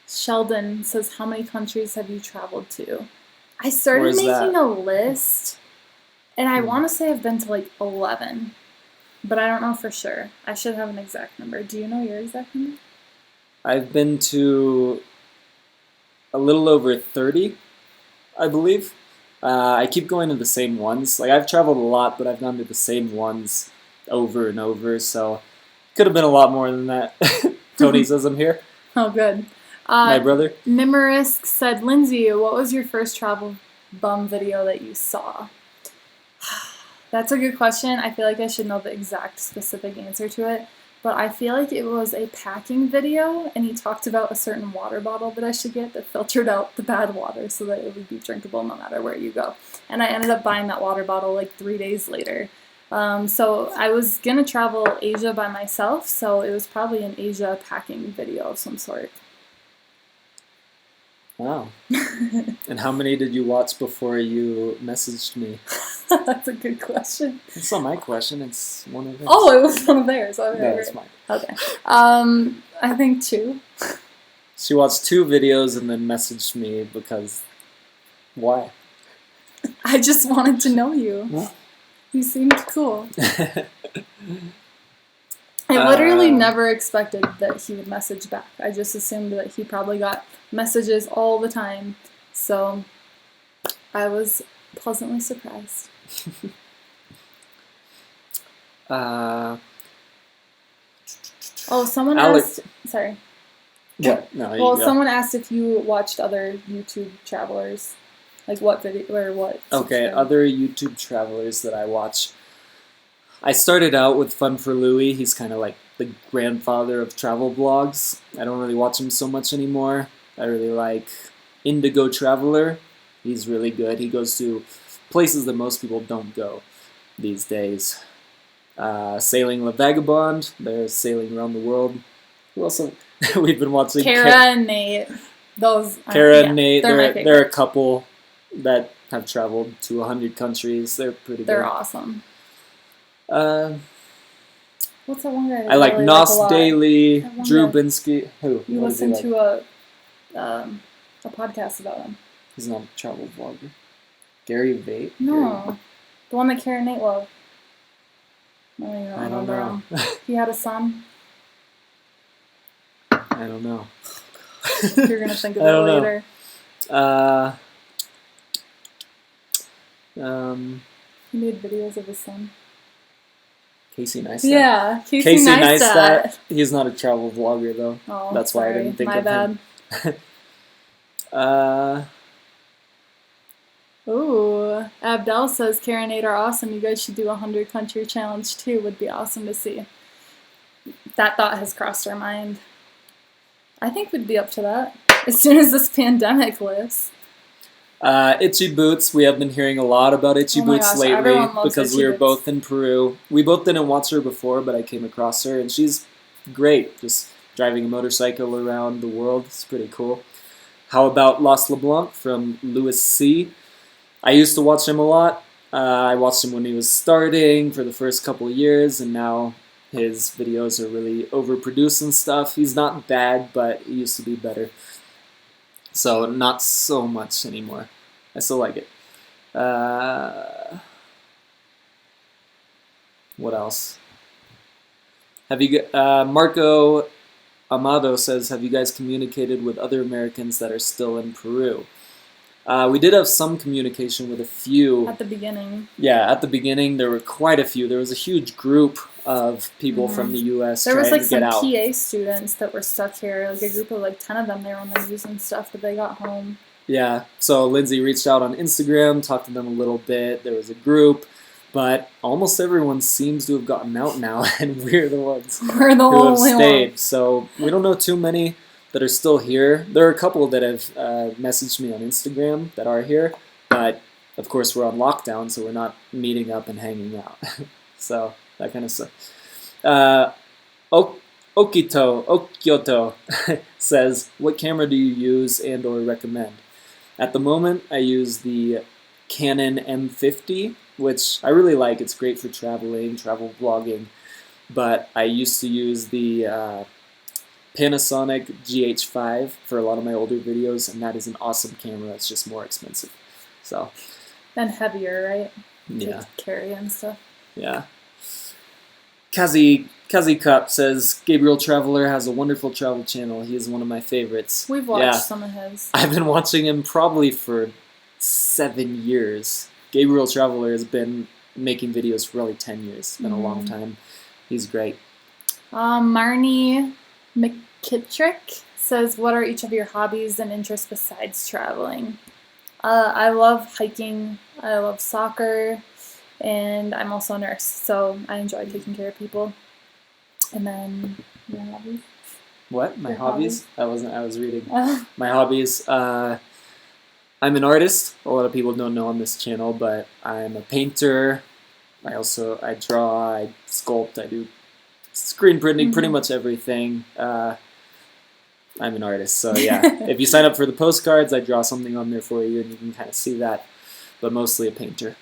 Sheldon says, how many countries have you traveled to? I started making a list, and I want to say I've been to like 11, but I don't know for sure. I should have an exact number. Do you know your exact number?
I've been to a little over 30, I believe. I keep going to the same ones. Like, I've traveled a lot, but I've gone to the same ones over and over, so could have been a lot more than that. Tony says I'm here.
Oh, good.
My brother.
Mimerisk said, Lindsay, what was your first Travelbum video that you saw? That's a good question. I feel like I should know the exact specific answer to it, but I feel like it was a packing video, and he talked about a certain water bottle that I should get that filtered out the bad water so that it would be drinkable no matter where you go. And I ended up buying that water bottle like 3 days later. So I was going to travel Asia by myself, so it was probably an Asia packing video of some sort.
Wow. And how many did you watch before you messaged me?
That's a good question.
It's not my question. It's one of theirs.
Oh, it was one of theirs. Okay,
No, it's mine.
Okay. I think 2.
She watched 2 videos and then messaged me because... Why?
I just wanted to know you.
What?
You seemed cool. I literally never expected that he would message back. I just assumed that he probably got messages all the time. So I was pleasantly surprised. Oh, someone asked... Sorry.
Yeah, no,
well, someone asked if you watched other YouTube travelers. Like what video or what?
Okay, other YouTube travelers that I watch. I started out with Fun for Louie. He's kind of like the grandfather of travel vlogs. I don't really watch him so much anymore. I really like Indigo Traveler. He's really good. He goes to places that most people don't go these days. Sailing La Vagabond. They're sailing around the world. Who else? We've been watching
Kara and Nate. Those.
Kara and Nate.
They're
a couple that have traveled to 100 countries. They're pretty good.
They're awesome. What's that one guy?
I like Nos Daily, Drew Binsky. Who?
You listen to a podcast about him.
He's not a travel vlogger. Gary Vate?
No. The one that Kara and Nate love.
I don't know.
He had a son.
I don't know.
You're going to think of it later. He made videos of his son.
Casey Neistat?
Yeah, Casey Neistat.
He's not a travel vlogger, though.
Oh,
that's why I didn't think of him.
Ooh, Abdel says, Kara and Nate are awesome. You guys should do a 100-country challenge, too. Would be awesome to see. That thought has crossed our mind. I think we'd be up to that as soon as this pandemic lifts.
Itchy Boots. We have been hearing a lot about Itchy Boots lately because we were both in Peru. We both didn't watch her before, but I came across her, and she's great. Just driving a motorcycle around the world. It's pretty cool. How about Los LeBlanc from Louis C? I used to watch him a lot. I watched him when he was starting for the first couple of years, and now his videos are really overproduced and stuff. He's not bad, but he used to be better. So not so much anymore. I still like it. What else? Have you? Marco Amado says, "Have you guys communicated with other Americans that are still in Peru?" We did have some communication with a few.
At the beginning.
Yeah, at the beginning there were quite a few. There was a huge group of people from the U.S.
There was
trying to get out.
some PA students that were stuck here. Like a group of 10 of them. They were on the news and stuff, but they got home.
Yeah, so Lindsay reached out on Instagram, talked to them a little bit. There was a group, but almost everyone seems to have gotten out now, and we're the ones
who
have stayed. So we don't know too many that are still here. There are a couple that have messaged me on Instagram that are here, but of course we're on lockdown, so we're not meeting up and hanging out. So that kind of stuff. Okyoto says, what camera do you use and or recommend? At the moment, I use the Canon M50, which I really like. It's great for traveling, travel vlogging, but I used to use the Panasonic GH5 for a lot of my older videos, and that is an awesome camera. It's just more expensive. So.
And heavier, right?
Yeah.
To carry and stuff.
Yeah. Kazi Cup says, Gabriel Traveler has a wonderful travel channel. He is one of my favorites.
We've watched some of his.
I've been watching him probably for 7 years. Gabriel Traveler has been making videos for probably 10 years. It's been a long time. He's great.
Marnie McKittrick says, what are each of your hobbies and interests besides traveling? I love hiking. I love soccer. And I'm also a nurse, so I enjoy taking care of people. And then, your hobbies?
What? My hobbies? I was reading. My hobbies. I'm an artist. A lot of people don't know on this channel, but I'm a painter. I draw, I sculpt, I do screen printing, pretty much everything. I'm an artist, so yeah. If you sign up for the postcards, I draw something on there for you, and you can kind of see that. But mostly a painter.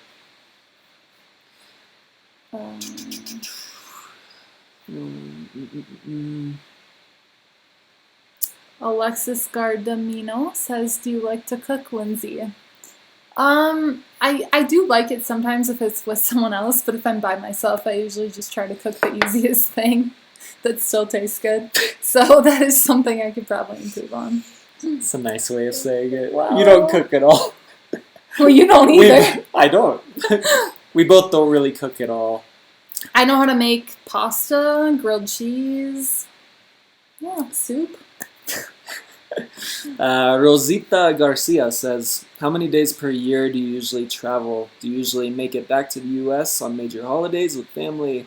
Alexis Gardamino says, "Do you like to cook, Lindsay?" I do like it sometimes if it's with someone else, but if I'm by myself, I usually just try to cook the easiest thing that still tastes good. So that is something I could probably improve on.
It's a nice way of saying it.
Wow.
You don't cook at all.
Well, you don't either.
I don't. We both don't really cook at all.
I know how to make pasta, grilled cheese, soup.
Rosita Garcia says, how many days per year do you usually travel? Do you usually make it back to the U.S. on major holidays with family?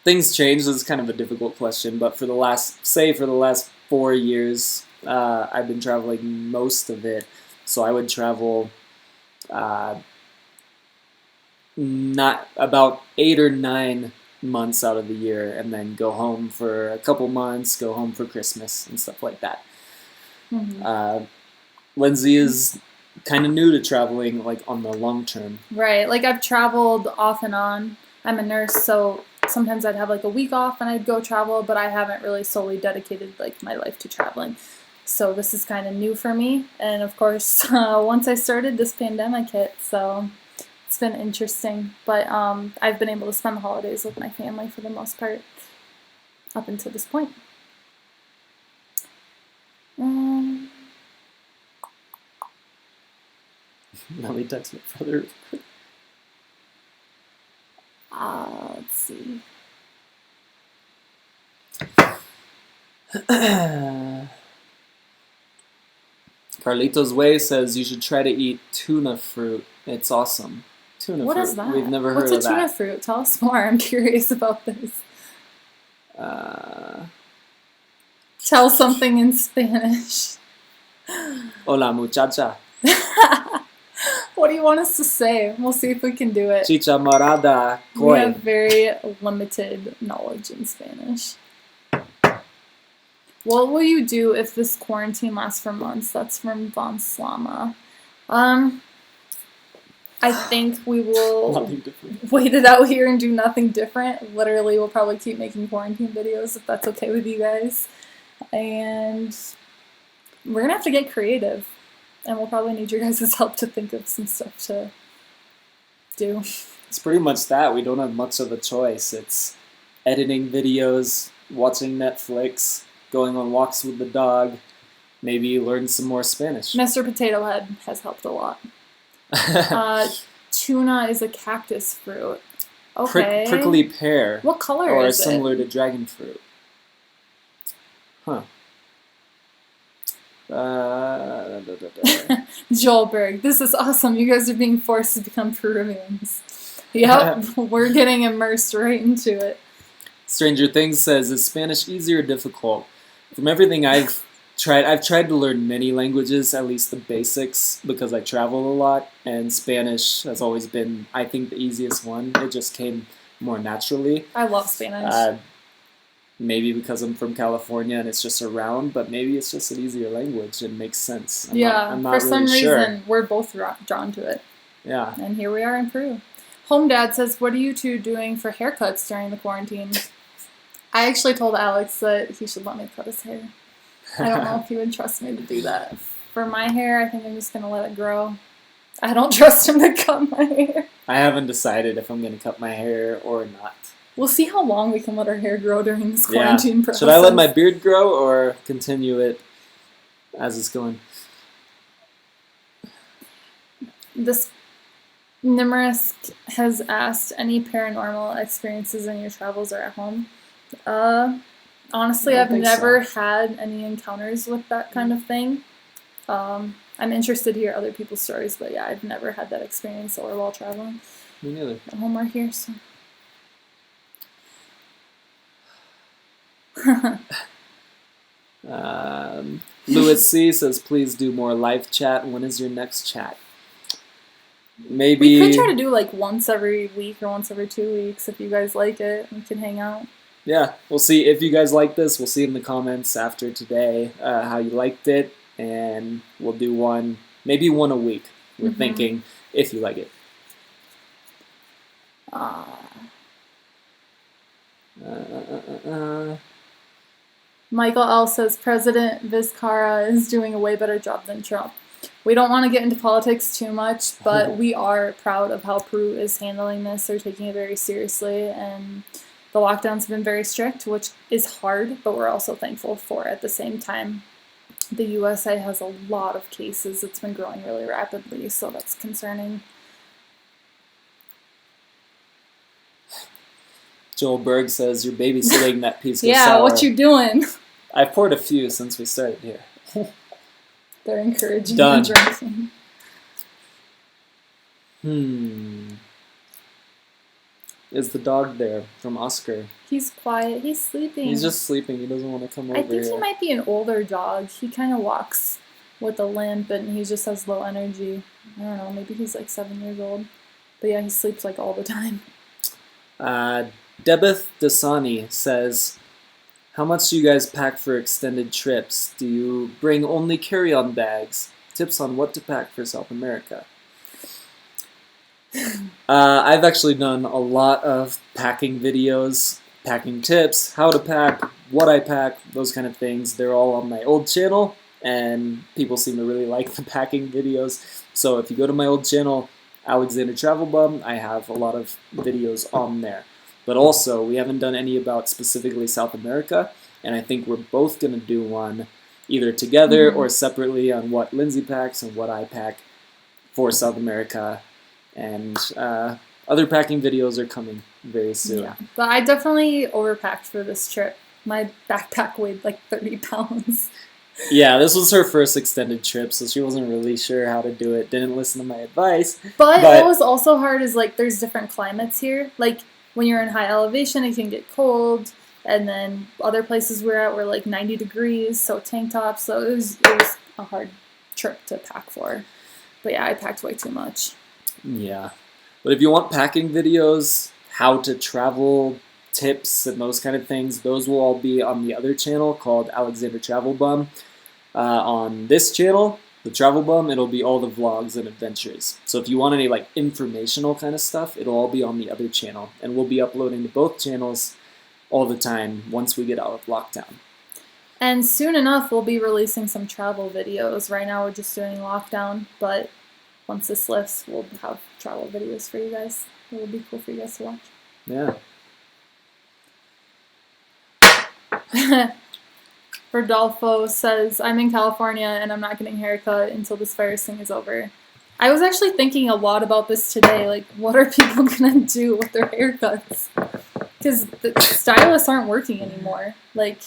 Things change. This is kind of a difficult question, but for the last 4 years, I've been traveling most of it. So I would travel not about 8 or 9 months out of the year, and then go home for a couple months, go home for Christmas and stuff like that. Mm-hmm. Lindsay is kind of new to traveling, like on the long term.
Right, like I've traveled off and on. I'm a nurse, so sometimes I'd have like a week off and I'd go travel, but I haven't really solely dedicated like my life to traveling. So this is kind of new for me, and of course, once I started, this pandemic hit, so it's been interesting, but I've been able to spend the holidays with my family for the most part up until this point.
Let me text my brother.
Let's see.
Carlitos Way says you should try to eat tuna fruit. It's awesome. Tuna
what
fruit.
Is that?
We've never heard
What's
of that.
What's a tuna fruit? Tell us more. I'm curious about this. Tell something in Spanish.
Hola, muchacha.
What do you want us to say? We'll see if we can do it.
Chicha morada. Koi.
We have very limited knowledge in Spanish. What will you do if this quarantine lasts for months? That's from Von Slama. I think we will wait it out here and do nothing different. Literally, we'll probably keep making quarantine videos if that's okay with you guys. And we're going to have to get creative. And we'll probably need your guys' help to think of some stuff to do.
It's pretty much that. We don't have much of a choice. It's editing videos, watching Netflix, going on walks with the dog, maybe learn some more Spanish.
Mr. Potatohead has helped a lot. Tuna is a cactus fruit. Okay.
Prickly pear.
What color is it?
Or similar to dragon fruit. Huh.
Joelberg, this is awesome. You guys are being forced to become Peruvians. Yep, we're getting immersed right into it.
Stranger Things says, is Spanish easy or difficult? From everything I've tried to learn many languages, at least the basics, because I travel a lot, and Spanish has always been, I think, the easiest one. It just came more naturally.
I love Spanish.
Maybe because I'm from California and it's just around, but maybe it's just an easier language and makes sense. I'm not
for some
really sure.
reason, we're both drawn to it.
Yeah.
And here we are in Peru. Home Dad says, what are you two doing for haircuts during the quarantine? I actually told Alex that he should let me cut his hair. I don't know if he would trust me to do that. For my hair, I think I'm just going to let it grow. I don't trust him to cut my hair.
I haven't decided if I'm going to cut my hair or not.
We'll see how long we can let our hair grow during this quarantine process.
Should I let my beard grow or continue it as it's going?
This Nimrisk has asked, any paranormal experiences in your travels or at home? Honestly, I've never had any encounters with that kind of thing. I'm interested to hear other people's stories, but yeah, I've never had that experience or while traveling.
Me neither.
At home or here, so.
Louis C says, please do more live chat. When is your next chat? Maybe
we could try to do like once every week or once every 2 weeks if you guys like it. We can hang out.
yeah, we'll see if you guys like this. We'll see in the comments after today how you liked it, and we'll do one, maybe one a week. We're thinking if you like it.
Michael L. says President Vizcarra is doing a way better job than Trump. We don't want to get into politics too much, but we are proud of how Peru is handling this. They're taking it very seriously, and the lockdown's been very strict, which is hard, but we're also thankful for it at the same time. The USA has a lot of cases. It's been growing really rapidly, so that's concerning.
Joel Berg says, you're babysitting that piece of
yeah,
sour.
what you doing?
I've poured a few since we started here.
They're encouraging
Done.
the drinking.
Is the dog there from Oscar?
He's quiet. He's sleeping.
He's just sleeping. He doesn't want to come over
I think
here.
he might be an older dog. He kind of walks with a limp, and he just has low energy. I don't know. Maybe he's like 7 years old. But yeah, he sleeps like all the time.
Debeth Dasani says, how much do you guys pack for extended trips? Do you bring only carry-on bags? Tips on what to pack for South America. I've actually done a lot of packing videos, packing tips, how to pack, what I pack, those kind of things. They're all on my old channel, and people seem to really like the packing videos. So if you go to my old channel, Alexander Travelbum, I have a lot of videos on there. But also, we haven't done any about specifically South America, and I think we're both going to do one either together or separately on what Lindsay packs and what I pack for South America. And other packing videos are coming very soon.
Yeah, but I definitely overpacked for this trip. My backpack weighed like 30 pounds.
Yeah, this was her first extended trip, so she wasn't really sure how to do it. Didn't listen to my advice.
But what was also hard is like there's different climates here. Like when you're in high elevation, it can get cold. And then other places we're at were like 90 degrees, so tank tops. So it was a hard trip to pack for. But yeah, I packed way too much.
Yeah. But if you want packing videos, how to travel, tips, and those kind of things, those will all be on the other channel called Alexander Travelbum. On this channel, the Travelbum, it'll be all the vlogs and adventures. So if you want any like informational kind of stuff, it'll all be on the other channel. And we'll be uploading to both channels all the time once we get out of lockdown.
And soon enough, we'll be releasing some travel videos. Right now we're just doing lockdown, but once this lifts, we'll have travel videos for you guys. It will be cool for you guys to watch.
Yeah.
Rodolfo says, I'm in California and I'm not getting a haircut until this virus thing is over. I was actually thinking a lot about this today. Like, what are people going to do with their haircuts? Because the stylists aren't working anymore. Like,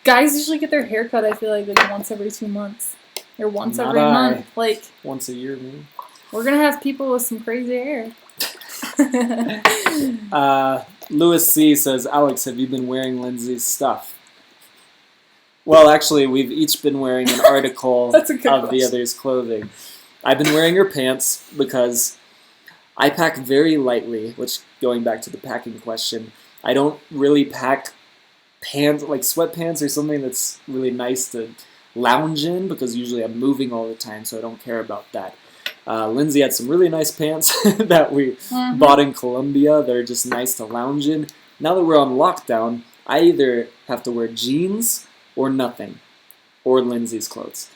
guys usually get their haircut, I feel like once every 2 months. Or once every month. Like,
once a year, maybe.
We're going to have people with some crazy hair.
Louis C. says, Alex, have you been wearing Lindsay's stuff? Well, actually, we've each been wearing an article of the other's clothing. I've been wearing her pants because I pack very lightly, which, going back to the packing question, I don't really pack pants, like sweatpants or something that's really nice to lounge in, because usually I'm moving all the time, so I don't care about that. Lindsay had some really nice pants that we bought in Colombia. They're just nice to lounge in. Now that we're on lockdown, I either have to wear jeans or nothing, or Lindsay's clothes.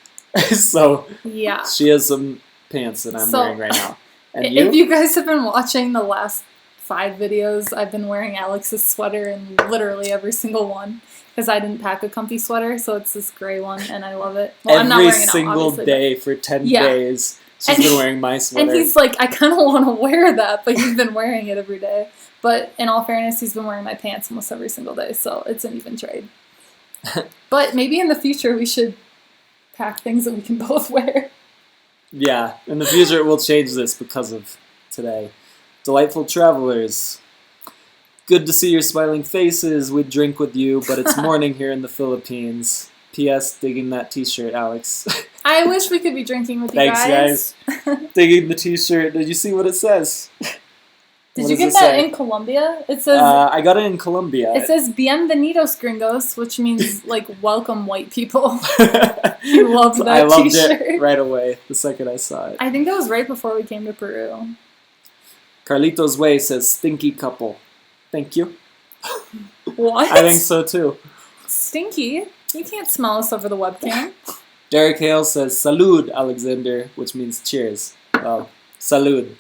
So
yeah,
she has some pants that I'm wearing right now. And
if you guys have been watching the last 5 videos, I've been wearing Alex's sweater in literally every single one. Because I didn't pack a comfy sweater, so it's this gray one, and I love it. Well, I'm not wearing it now,
single day for 10 days, she's been wearing my sweater.
And he's like, I kind of want to wear that, but he's been wearing it every day. But in all fairness, he's been wearing my pants almost every single day, so it's an even trade. But maybe in the future we should pack things that we can both wear.
Yeah, in the future we'll change this because of today. Delightful travelers. Good to see your smiling faces. We'd drink with you, but it's morning here in the Philippines. P.S. Digging that t-shirt, Alex.
I wish we could be drinking with you guys.
Thanks, guys. Digging the t-shirt. Did you see what it says?
Did
What
you
does
get
it
that
say?
in Colombia? It says
I got it in Colombia.
it says "Bienvenidos Gringos," which means like "welcome white people." You loved that
I loved
T-shirt.
it right away the second I saw it.
I think that was right before we came to Peru.
Carlitos Way says stinky couple. Thank you.
What?
I think so too.
Stinky? You can't smell us over the webcam.
Derek Hale says salud, Alexander, which means cheers. Well, salud.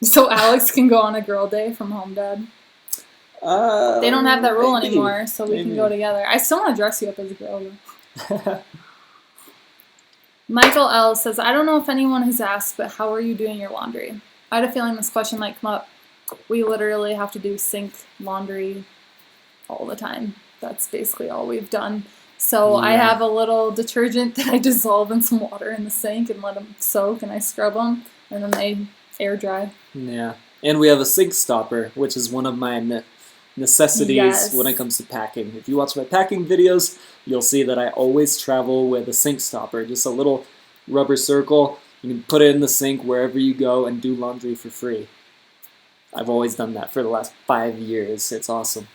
So Alex can go on a girl day from home, Dad. They don't have that rule
maybe.
anymore, so we can go together. I still want to dress you up as a girl, though. Michael L. says, I don't know if anyone has asked, but how are you doing your laundry? I had a feeling this question might come up. We literally have to do sink laundry all the time. That's basically all we've done. So I have a little detergent that I dissolve in some water in the sink and let them soak, and I scrub them, and then they air dry.
Yeah. And we have a sink stopper, which is one of my necessities when it comes to packing. If you watch my packing videos, you'll see that I always travel with a sink stopper, just a little rubber circle. You can put it in the sink wherever you go and do laundry for free. I've always done that for the last 5 years. It's awesome.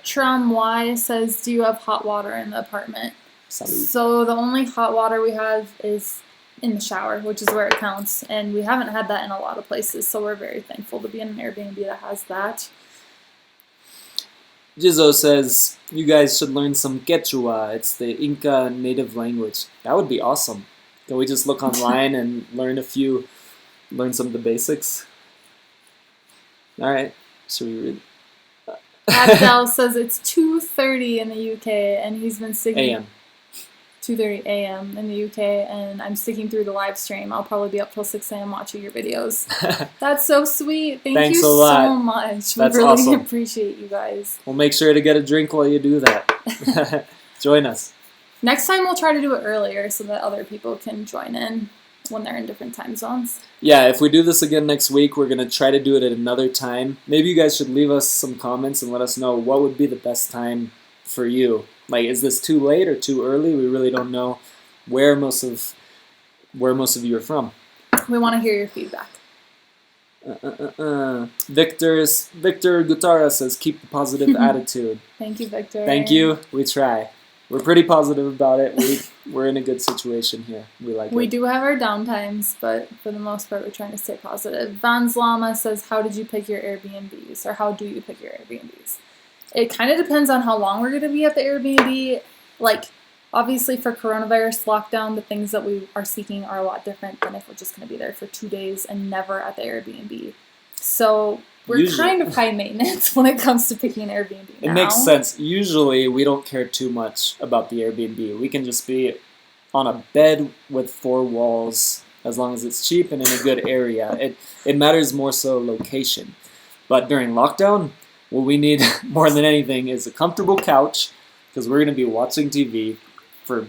Trum Y says, do you have hot water in the apartment?
Salud.
So the only hot water we have is in the shower, which is where it counts, and we haven't had that in a lot of places, so we're very thankful to be in an Airbnb that has that.
Jizzo says, you guys should learn some Quechua. It's the Inca native language. That would be awesome. Can we just look online and learn some of the basics? All right. Should we read?
Abdel says it's 2:30 in the UK, and he's been sticking...
A.M.
2:30 a.m. in the UK, and I'm sticking through the live stream. I'll probably be up till 6 a.m. watching your videos. That's so sweet. Thanks you so much.
That's
we really
awesome.
appreciate you guys.
We'll make sure to get a drink while you do that. Join us.
Next time we'll try to do it earlier so that other people can join in when they're in different time zones.
Yeah, if we do this again next week, we're going to try to do it at another time. Maybe you guys should leave us some comments and let us know what would be the best time for you. Like, is this too late or too early? We really don't know where most of you are from.
We want to hear your feedback.
Victor Gutara says, keep the positive attitude.
Thank you, Victor.
Thank you. We try. We're pretty positive about it. We're in a good situation here. We like it.
We do have our downtimes, but for the most part, we're trying to stay positive. Vans Lama says, how did you pick your Airbnbs? Or how do you pick your Airbnbs? It kind of depends on how long we're going to be at the Airbnb. Like, obviously for coronavirus lockdown, the things that we are seeking are a lot different than if we're just going to be there for 2 days and never at the Airbnb. So we're kind of high maintenance when it comes to picking an Airbnb now.
It makes sense. Usually we don't care too much about the Airbnb. We can just be on a bed with 4 walls as long as it's cheap and in a good area. It matters more so location. But during lockdown, what we need more than anything is a comfortable couch, because we're going to be watching TV for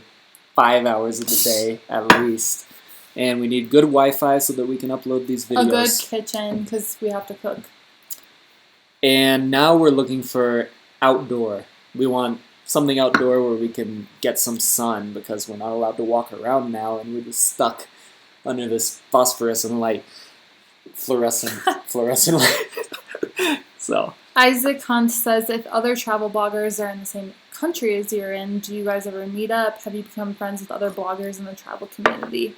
5 hours of the day at least. And we need good Wi-Fi so that we can upload these videos.
A good kitchen, because we have to cook.
And now we're looking for outdoor. We want something outdoor where we can get some sun, because we're not allowed to walk around now and we're just stuck under this phosphorescent light. Fluorescent light. So...
Isaac Hunt says, if other travel bloggers are in the same country as you're in, do you guys ever meet up? Have you become friends with other bloggers in the travel community?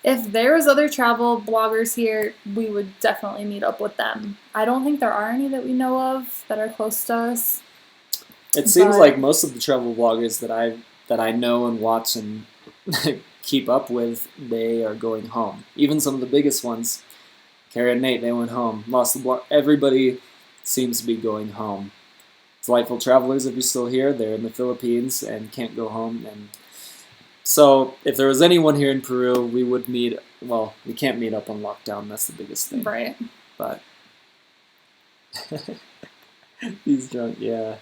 If there's other travel bloggers here, we would definitely meet up with them. I don't think there are any that we know of that are close to us.
It seems like most of the travel bloggers that I know and watch and keep up with, they are going home. Even some of the biggest ones, Kara and Nate, they went home. Lost the blog. Everybody seems to be going home. Delightful travelers, if you're still here, they're in the Philippines and can't go home. And so if there was anyone here in Peru, we would meet. Well, we can't meet up on lockdown. That's the biggest thing.
Right.
But he's drunk. Yeah.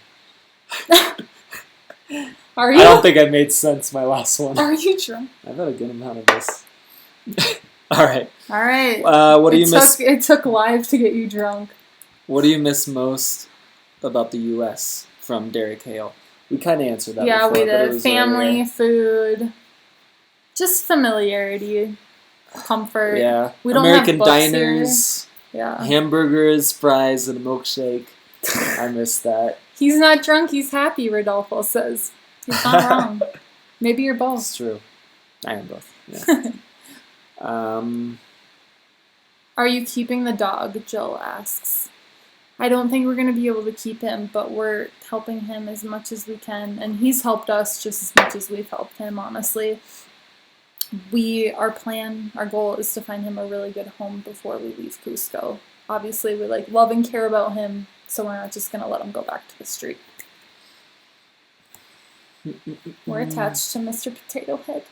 Are you?
I don't think I made sense my last one.
Are you drunk?
I've had a good amount of this. All right.
All right.
What do you miss?
It took live to get you drunk.
What do you miss most about the U.S. from Derek Hale? We kind of answered that.
Yeah,
before,
we did. Family, food, just familiarity. comfort.
Yeah.
We don't
American
have books
diners,
here. Yeah.
hamburgers, fries, and a milkshake. I miss that.
He's not drunk, he's happy, Rodolfo says. He's not wrong. Maybe you're both.
It's true. I am both. Yeah.
Are you keeping the dog? Jill asks. I don't think we're going to be able to keep him, but we're helping him as much as we can. And he's helped us just as much as we've helped him, honestly. Our goal is to find him a really good home before we leave Cusco. Obviously, we love and care about him, so we're not just going to let him go back to the street. We're attached to Mr. Potato Head.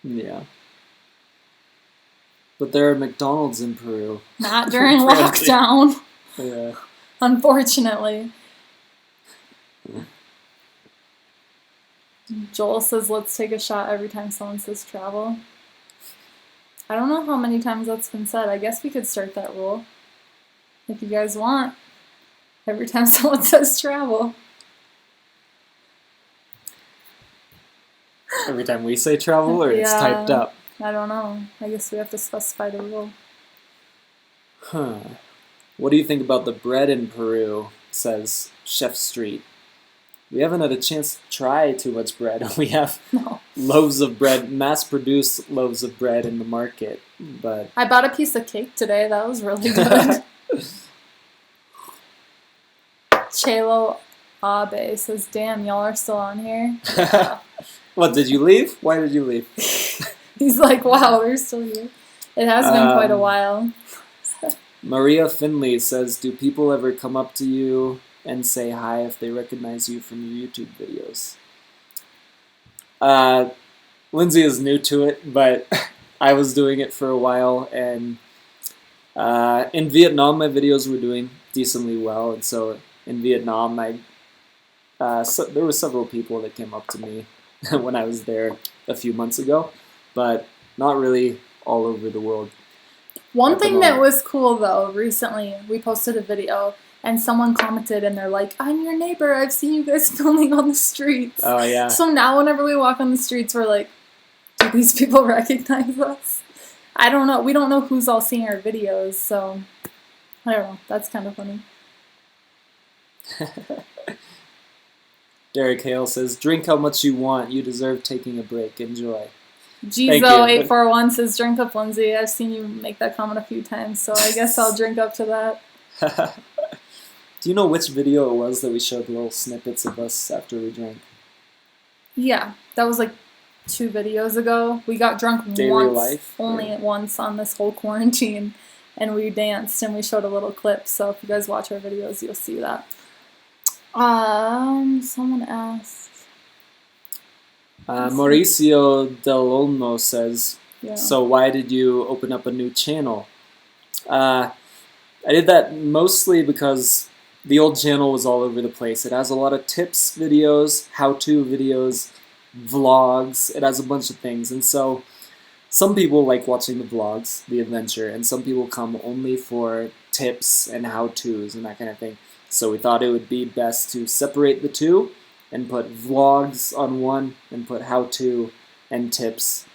Yeah. But there are McDonald's in Peru.
Not during lockdown.
Yeah.
Unfortunately. Joel says, let's take a shot every time someone says travel. I don't know how many times that's been said. I guess we could start that rule. If you guys want. Every time someone says travel.
Every time we say travel, or it's typed up?
I don't know. I guess we have to specify the rule.
Huh. What do you think about the bread in Peru? Says Chef Street. We haven't had a chance to try too much bread. We have loaves of bread, mass-produced loaves of bread in the market. But
I bought a piece of cake today. That was really good. Chelo Abe says, damn, y'all are still on here? Yeah.
What, did you leave? Why did you leave?
He's like, wow, they're still here. It has been quite a while.
Maria Finley says, do people ever come up to you and say hi if they recognize you from your YouTube videos? Lindsay is new to it, but I was doing it for a while, and in Vietnam my videos were doing decently well, and so in Vietnam there were several people that came up to me when I was there a few months ago, but not really all over the world.
One thing that was cool, though, recently, we posted a video, and someone commented, and they're like, I'm your neighbor, I've seen you guys filming on the streets.
Oh, yeah.
So now whenever we walk on the streets, we're like, do these people recognize us? I don't know. We don't know who's all seeing our videos, so I don't know. That's kind of funny.
Derek Hale says, drink how much you want. You deserve taking a break. Enjoy.
Jizo841 says, drink up, Lindsay. I've seen you make that comment a few times, so I guess I'll drink up to that.
Do you know which video it was that we showed little snippets of us after we drank?
Yeah, that was like 2 videos ago. We got drunk once on this whole quarantine, and we danced and we showed a little clip, so if you guys watch our videos, you'll see that. Someone asked.
Mauricio Del Olmo says,
yeah.
So why did you open up a new channel? I did that mostly because the old channel was all over the place. It has a lot of tips videos, how-to videos, vlogs. It has a bunch of things. And so some people like watching the vlogs, the adventure, and some people come only for tips and how-tos and that kind of thing. So we thought it would be best to separate the two and put vlogs on one and put how-to and tips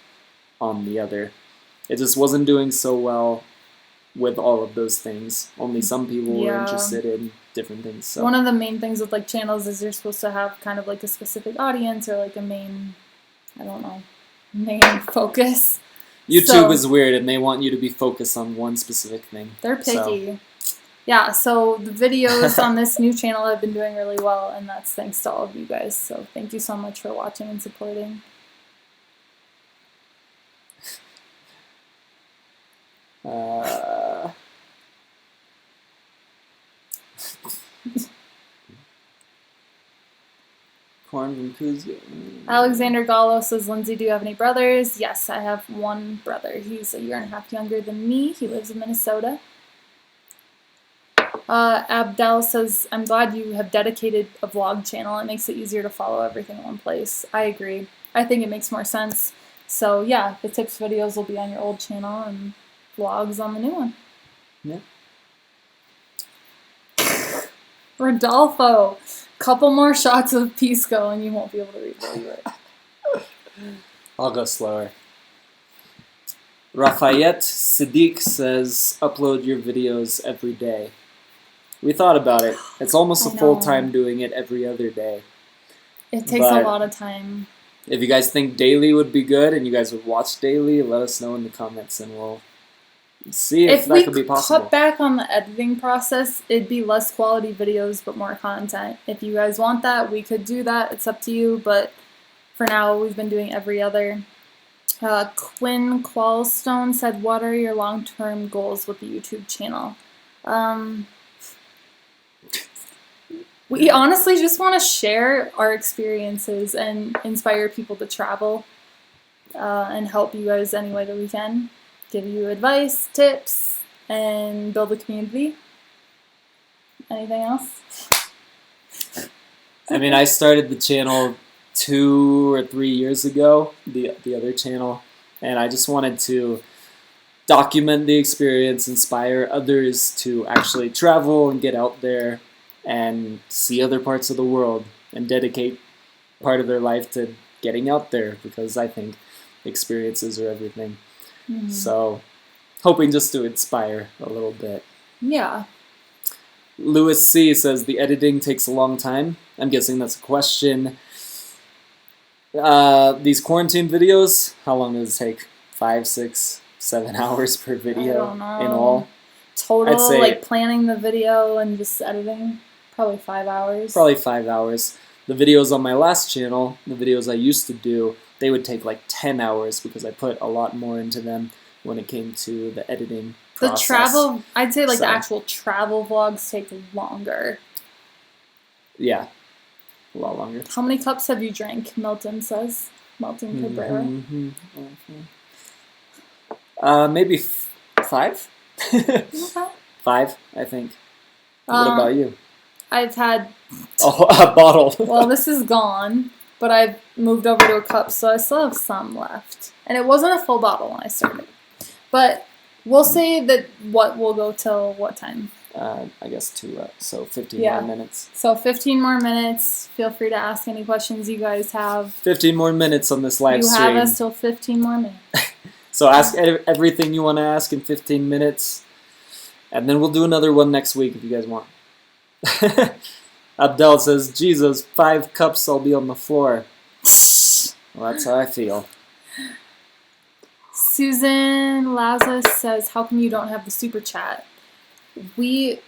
on the other. It just wasn't doing so well with all of those things. Only some people were interested in different things. So.
One of the main things with like channels is you're supposed to have kind of like a specific audience or like a main focus.
YouTube is weird and they want you to be focused on one specific thing.
They're picky. Yeah, so the videos on this new channel have been doing really well, and that's thanks to all of you guys. So thank you so much for watching and supporting.
Corn from Cusco.
Alexander Gallo says, Lindsay, do you have any brothers? Yes, I have one brother. He's 1.5 years younger than me. He lives in Minnesota. Abdel says, I'm glad you have dedicated a vlog channel. It makes it easier to follow everything in one place. I agree. I think it makes more sense. So yeah, the tips videos will be on your old channel and vlogs on the new one.
Yeah.
Rodolfo, couple more shots of Pisco and you won't be able to read it.
I'll go slower. Rafayette Siddiq says, upload your videos every day. We thought about it. It's almost a full time doing it every other day.
It takes a lot of time.
If you guys think daily would be good and you guys would watch daily, let us know in the comments and we'll see if that could be possible.
If we cut back on the editing process, it'd be less quality videos but more content. If you guys want that, we could do that. It's up to you, but for now, we've been doing every other. Quinn Qualstone said, what are your long-term goals with the YouTube channel? We honestly just want to share our experiences and inspire people to travel and help you guys any way that we can. Give you advice, tips, and build a community. Anything else?
I mean, I started the channel 2 or 3 years ago, the other channel, and I just wanted to document the experience, inspire others to actually travel and get out there and see other parts of the world and dedicate part of their life to getting out there, because I think experiences are everything. Mm-hmm. So, hoping just to inspire a little bit.
Yeah.
Lewis C. says, the editing takes a long time. I'm guessing that's a question. These quarantine videos, how long does it take? 5, 6, 7 hours per video
I don't know.
In all?
Total, I'd say, like planning the video and just editing, probably 5 hours.
Probably 5 hours. The videos on my last channel, the videos I used to do, they would take like 10 hours because I put a lot more into them when it came to the editing process.
The travel, I'd say like the actual travel vlogs take longer.
Yeah, a lot longer.
How many cups have you drank? Milton says. Milton Cabrera.
Maybe 5? Okay. 5, I think. What about you?
I've had...
Oh, a bottle.
Well, this is gone, but I've moved over to a cup, so I still have some left. And it wasn't a full bottle when I started. But we'll say that what will go till what time?
I guess 2, so 15 more minutes.
So 15 more minutes. Feel free to ask any questions you guys have.
15 more minutes on this live stream.
You have us till 15 more minutes.
So ask everything you want to ask in 15 minutes. And then we'll do another one next week if you guys want. Abdel says, Jesus, 5 cups, I'll be on the floor. Well, that's how I feel.
Susan Lazarus says, how come you don't have the super chat?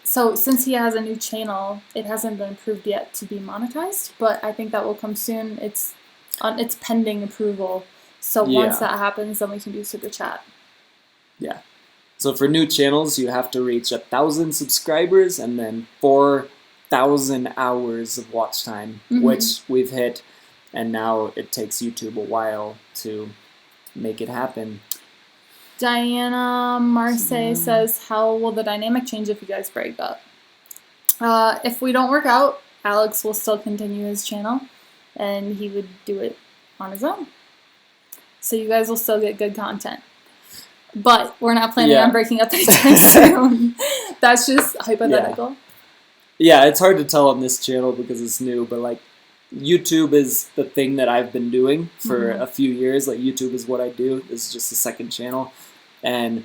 So since he has a new channel, it hasn't been approved yet to be monetized, but I think that will come soon. It's pending approval. So once that happens, then we can do super chat.
Yeah. So for new channels, you have to reach 1,000 subscribers and then 4,000 hours of watch time, which we've hit, and now it takes YouTube a while to make it happen.
Diana Marseille says, how will the dynamic change if you guys break up? If we don't work out, Alex will still continue his channel, and he would do it on his own. So you guys will still get good content. But we're not planning on breaking up anytime soon. That's just hypothetical.
Yeah, it's hard to tell on this channel because it's new, but like YouTube is the thing that I've been doing for a few years. Like YouTube is what I do. This is just the second channel. And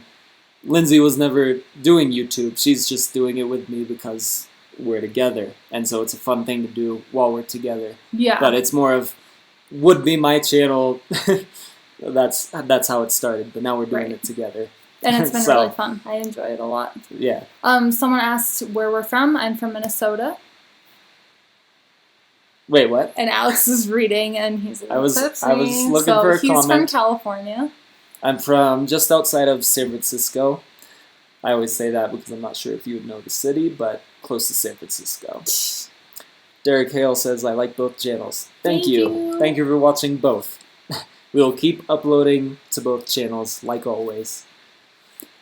Lindsay was never doing YouTube. She's just doing it with me because we're together. And so it's a fun thing to do while we're together. Yeah. But it's more of, would be my channel. That's how it started. But now we're doing it together.
And it's been really fun. I enjoy it a lot.
Yeah.
Someone asked where we're from. I'm from Minnesota.
Wait, what?
And Alex is reading, and he's like,
I was looking for a comment.
He's from California.
I'm from just outside of San Francisco. I always say that because I'm not sure if you would know the city, but close to San Francisco. Derek Hale says, I like both channels. Thank you. Thank you for watching both. We will keep uploading to both channels, like always.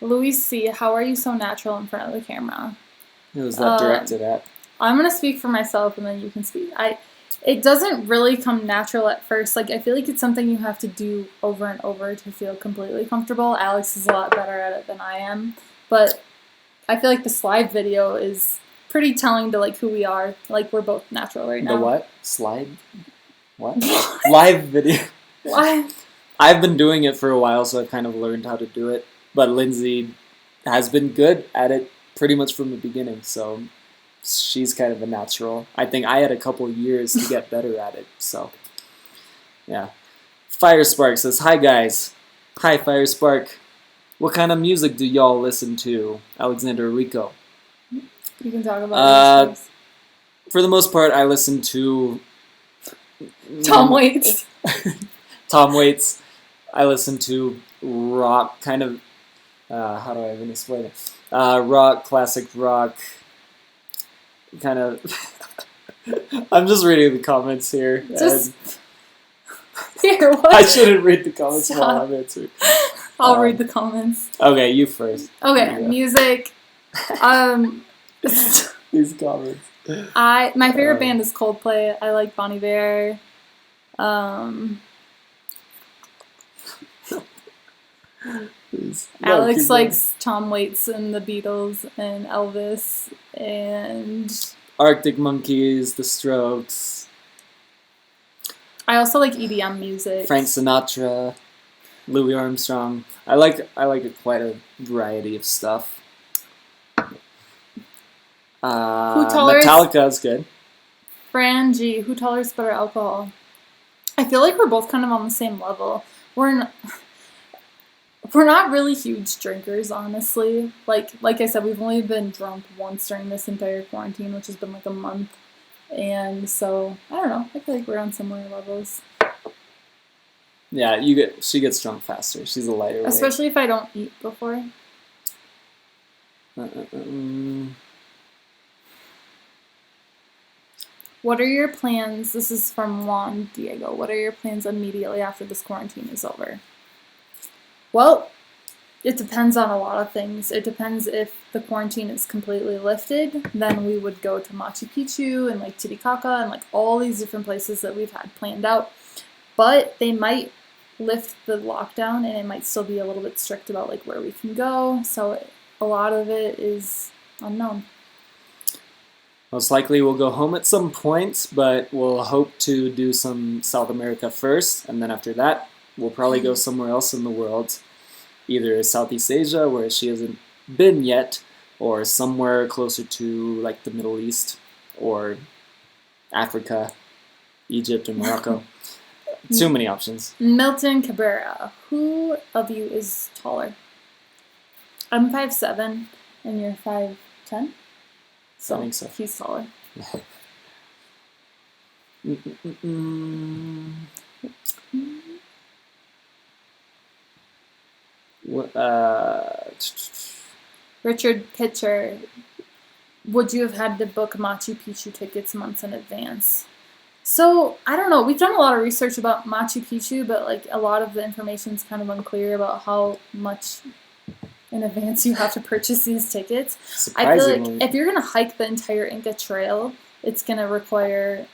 Louis C., how are you so natural in front of the camera?
Who was that directed at?
I'm going to speak for myself, and then you can speak. It doesn't really come natural at first. Like, I feel like it's something you have to do over and over to feel completely comfortable. Alex is a lot better at it than I am. But I feel like the slide video is pretty telling to, like, who we are. Like, we're both natural right now.
The what? Slide? What? Live video.
Live.
I've been doing it for a while, so I've kind of learned how to do it. But Lindsay has been good at it pretty much from the beginning, so she's kind of a natural. I think I had a couple years to get better at it, so yeah. Firespark says, "Hi guys." Hi Firespark. What kind of music do y'all listen to? Alexander Rico.
You can talk about it.
For the most part, I listen to
Tom Waits.
Tom Waits. I listen to rock, kind of. How do I even explain it? Rock, classic rock, kind of. I'm just reading the comments here.
Here, what?
I shouldn't read the comments
Stop.
while I'm answering.
I'll read the comments.
Okay, you first.
Okay, music.
These comments.
My favorite band is Coldplay. I like Bon Iver. Alex likes Tom Waits and the Beatles and Elvis and
Arctic Monkeys, The Strokes.
I also like EDM music.
Frank Sinatra, Louis Armstrong. I like quite a variety of stuff. Metallica is good.
Fran G, who tolerates better alcohol? I feel like we're both kind of on the same level. We're not really huge drinkers, honestly. Like I said, we've only been drunk once during this entire quarantine, which has been like a month. And so, I don't know. I feel like we're on similar levels.
Yeah, she gets drunk faster. She's a lighter weight.
Especially if I don't eat before. What are your plans? This is from Juan Diego. What are your plans immediately after this quarantine is over? Well, it depends on a lot of things. It depends if the quarantine is completely lifted, then we would go to Machu Picchu and like Titicaca and like all these different places that we've had planned out. But they might lift the lockdown and it might still be a little bit strict about like where we can go. So a lot of it is unknown.
Most likely we'll go home at some point, but we'll hope to do some South America first, and then after that, we'll probably go somewhere else in the world. Either Southeast Asia, where she hasn't been yet, or somewhere closer to like the Middle East, or Africa, Egypt, or Morocco. Too many options.
Milton Cabrera, who of you is taller? I'm 5'7", and you're 5'10". So,
I think so.
He's taller. Richard Pitcher, would you have had to book Machu Picchu tickets months in advance? So, I don't know. We've done a lot of research about Machu Picchu, but like a lot of the information is kind of unclear about how much in advance you have to purchase these tickets. I feel like if you're going to hike the entire Inca Trail, it's going to require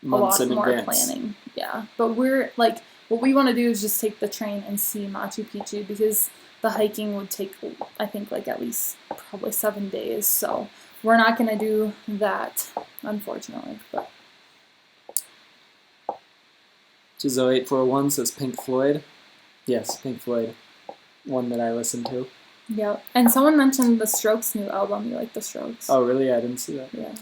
months
a lot more
advance.
planning. Yeah, but we're like, what we want to do is just take the train and see Machu Picchu because the hiking would take, I think, like at least probably 7 days. So we're not going to do that, unfortunately. But
Jizo8401 says Pink Floyd. Yes, Pink Floyd. One that I listened to.
Yeah, and someone mentioned the Strokes' new album. You like the Strokes?
Oh, really? I didn't see that.
Yeah.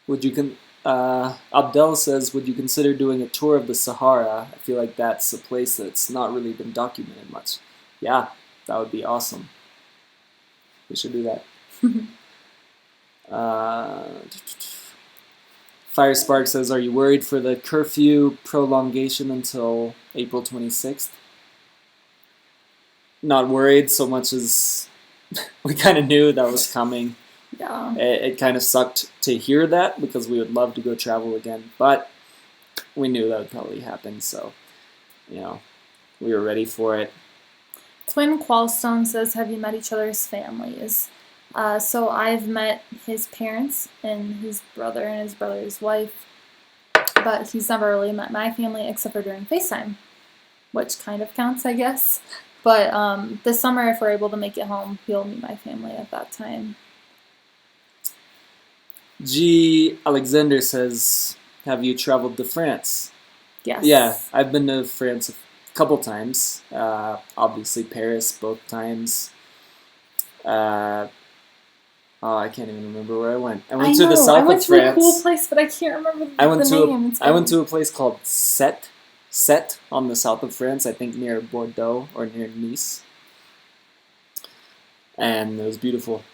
Would you Abdel says, would you consider doing a tour of the Sahara? I feel like that's a place that's not really been documented much. Yeah, that would be awesome. We should do that. Firespark says, are you worried for the curfew prolongation until April 26th? Not worried so much as we kind of knew that was coming.
Yeah.
It kind of sucked to hear that because we would love to go travel again, but we knew that would probably happen, so, you know, we were ready for it.
Twin Qualstone says, have you met each other's families? So I've met his parents and his brother and his brother's wife, but he's never really met my family except for during FaceTime, which kind of counts, I guess. But this summer, if we're able to make it home, he'll meet my family at that time.
G. Alexander says, have you traveled to France?
Yes.
Yeah, I've been to France a couple times. Obviously Paris both times. I can't even remember where I went. I went to the south of France.
I went to a cool place, but I can't remember the name.
I went to a place called Set on the south of France, I think near Bordeaux or near Nice. And it was beautiful.